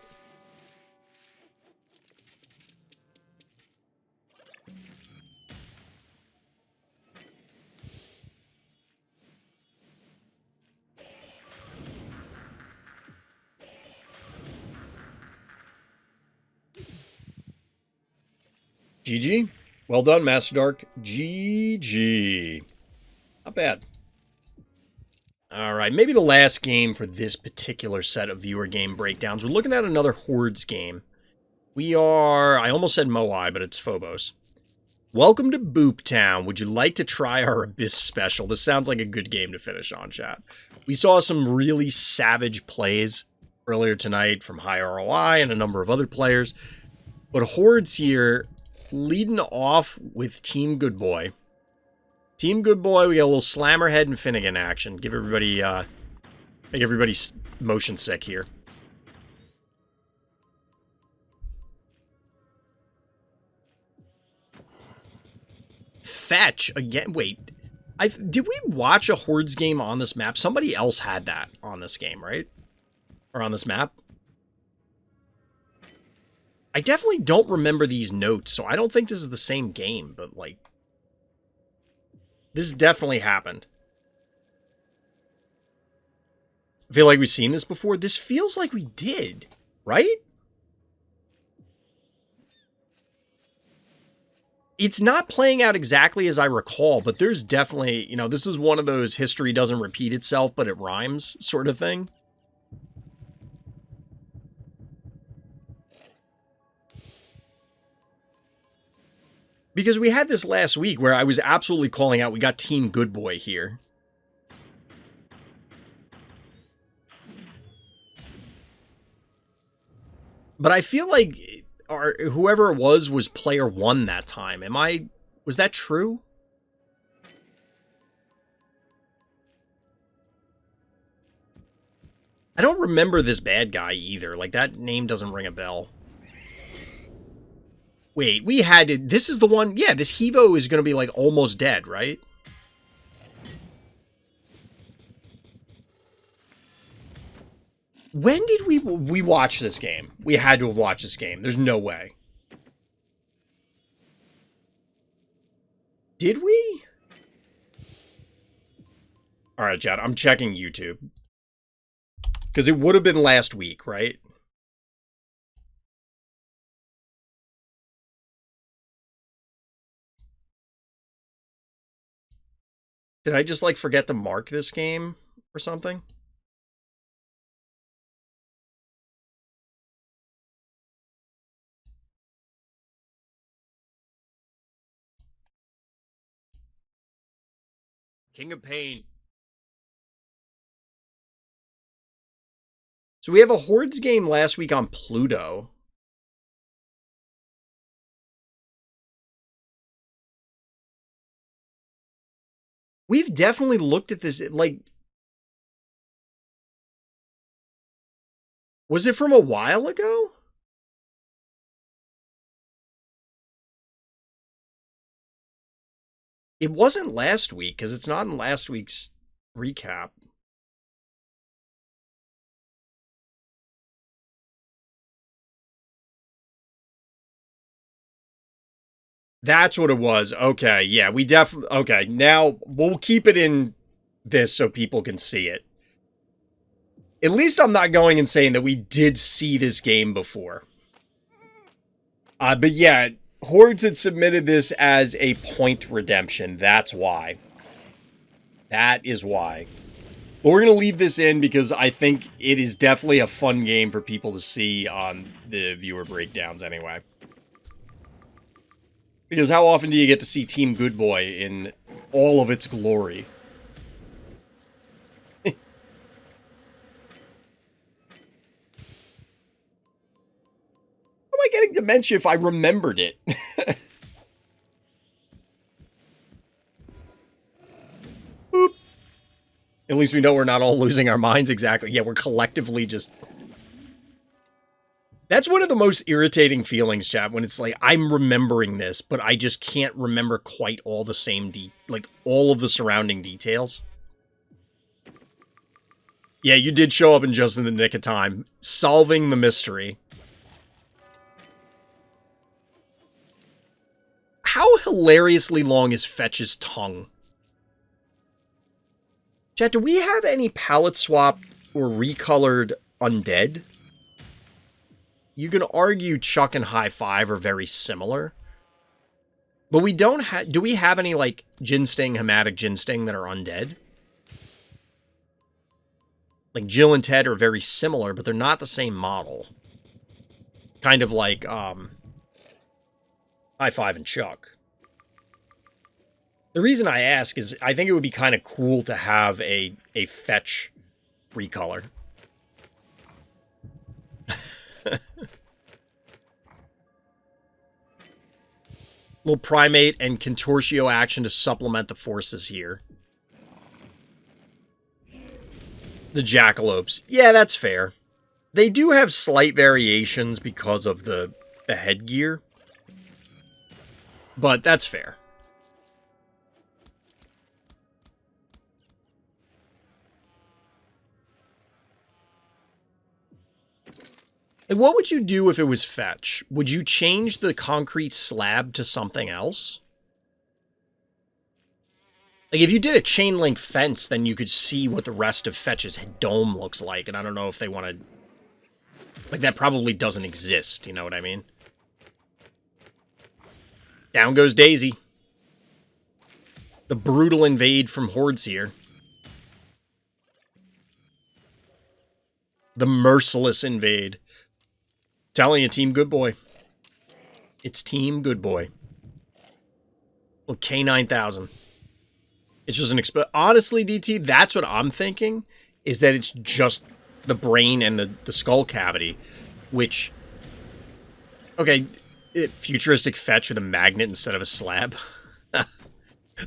S1: GG. Well done, Master Dark. GG. Not bad. Alright, maybe the last game for this particular set of viewer game breakdowns. We're looking at another Hordzz game. I almost said Moai, but it's Phobos. Welcome to Boop Town. Would you like to try our Abyss special? This sounds like a good game to finish on, chat. We saw some really savage plays earlier tonight from HighROI and a number of other players. But Hordzz here, leading off with Team Good Boy. Team Good Boy, we got a little Slammerhead and Finnegan action. Give everybody, make everybody motion sick here. Fetch again. Wait, did we watch a Hordzz game on this map? Somebody else had that on this game, right? Or on this map? I definitely don't remember these notes, so I don't think this is the same game, but like, this definitely happened. I feel like we've seen this before. This feels like we did, right? It's not playing out exactly as I recall, but there's definitely, you know, this is one of those history doesn't repeat itself, but it rhymes sort of thing. Because we had this last week where I was absolutely calling out, we got Team Good Boy here. But I feel like whoever it was player one that time. Am I Was that true? I don't remember this bad guy either. Like, that name doesn't ring a bell. Wait, we had to... This is the one... Yeah, this Hevo is going to be, like, almost dead, right? When did we watch this game? We had to have watched this game. There's no way. Did we? Alright, chat. I'm checking YouTube. Because it would have been last week, right? Did I just, like, forget to mark this game or something? King of Pain. So we have a Hordzz game last week on Pluto. We've definitely looked at this, like... Was it from a while ago? It wasn't last week, because it's not in last week's recap. That's what it was. Okay, yeah, we definitely... Okay, now we'll keep it in this so people can see it. At least I'm not going and saying that we did see this game before. But yeah, Hordzz had submitted this as a point redemption. That's why. That is why. But we're going to leave this in because I think it is definitely a fun game for people to see on the viewer breakdowns anyway. Because how often do you get to see Team Good Boy in all of its glory? Am I getting dementia if I remembered it? Boop. At least we know we're not all losing our minds exactly. Yeah, we're collectively just... That's one of the most irritating feelings, chat, when it's like, I'm remembering this, but I just can't remember quite all the same, like, all of the surrounding details. Yeah, you did show up in just in the nick of time, solving the mystery. How hilariously long is Fetch's tongue? Chat, do we have any palette swapped or recolored undead? You can argue Chuck and High Five are very similar. But we don't have... Do we have any, like, Ginsting, Hematic Ginsting that are undead? Like, Jill and Ted are very similar, but they're not the same model. Kind of like, High Five and Chuck. The reason I ask is I think it would be kind of cool to have a Fetch recolor. Little Primate and Contortio action to supplement the forces here. The Jackalopes. Yeah, that's fair. They do have slight variations because of the headgear. But that's fair. Like, what would you do if it was Fetch? Would you change the concrete slab to something else? Like, if you did a chain link fence, then you could see what the rest of Fetch's dome looks like, and I don't know if they want to... Like, that probably doesn't exist, you know what I mean? Down goes Daisy. The brutal invade from Hordzz here. The merciless invade. Telling you, Team Good Boy. It's Team Good Boy. Well, K9000. It's just an honestly, DT, that's what I'm thinking, is that it's just the brain and the skull cavity, which... Okay, futuristic Fetch with a magnet instead of a slab.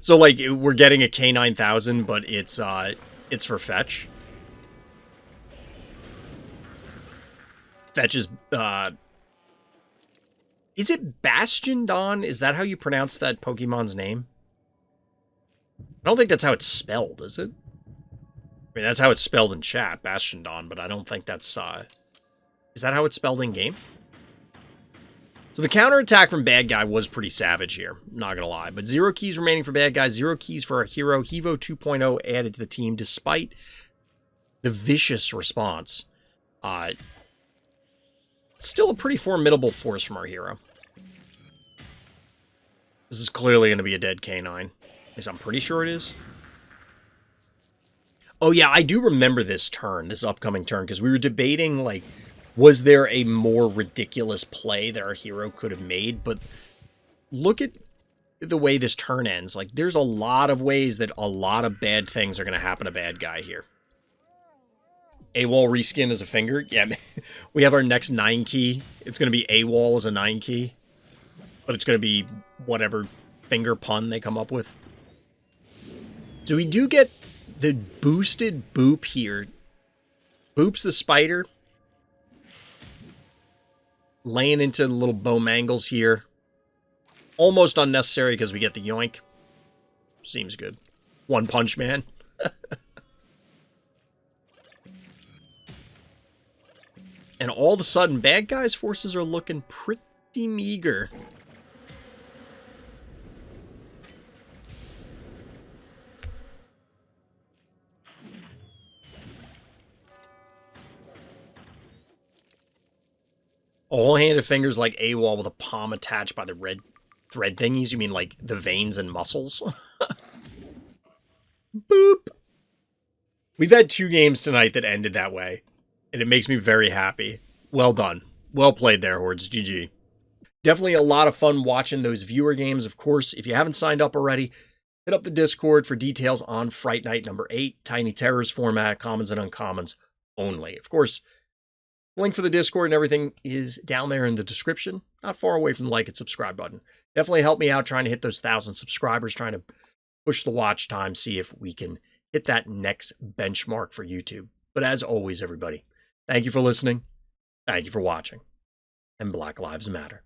S1: So, like, we're getting a K9000, but it's for fetch. Fetch is, is it Bastion Dawn? Is that how you pronounce that Pokemon's name? I don't think that's how it's spelled, is it? I mean, that's how it's spelled in chat, Bastion Dawn, but I don't think that's, is that how it's spelled in game? So the counterattack from bad guy was pretty savage here, not gonna lie. But 0 keys remaining for bad guy, 0 keys for our hero. Hevo 2.0 added to the team despite the vicious response. Still a pretty formidable force from our hero. This is clearly going to be a dead K9. At least I'm pretty sure it is. Oh yeah, I do remember this turn, this upcoming turn, because we were debating, like, was there a more ridiculous play that our hero could have made? But look at the way this turn ends. Like, there's a lot of ways that a lot of bad things are going to happen to bad guy here. AWOL reskin as a finger. Yeah, we have our next 9 key. It's going to be AWOL as a 9 key. But it's going to be whatever finger pun they come up with. So we do get the boosted Boop here. Boop's the spider. Laying into the little bow mangles here. Almost unnecessary because we get the yoink. Seems good. One Punch Man. And all of a sudden, bad guys' forces are looking pretty meager. A whole hand of fingers like AWOL with a palm attached by the red thread thingies? You mean like the veins and muscles? Boop! We've had 2 games tonight that ended that way, and it makes me very happy. Well done. Well played there, Hordzz. GG. Definitely a lot of fun watching those viewer games. Of course, if you haven't signed up already, hit up the Discord for details on Fright Night number 8, Tiny Terrors format, commons and uncommons only. Of course, link for the Discord and everything is down there in the description. Not far away from the like and subscribe button. Definitely help me out trying to hit those 1,000 subscribers, trying to push the watch time, see if we can hit that next benchmark for YouTube. But as always, everybody, thank you for listening, thank you for watching, and Black Lives Matter.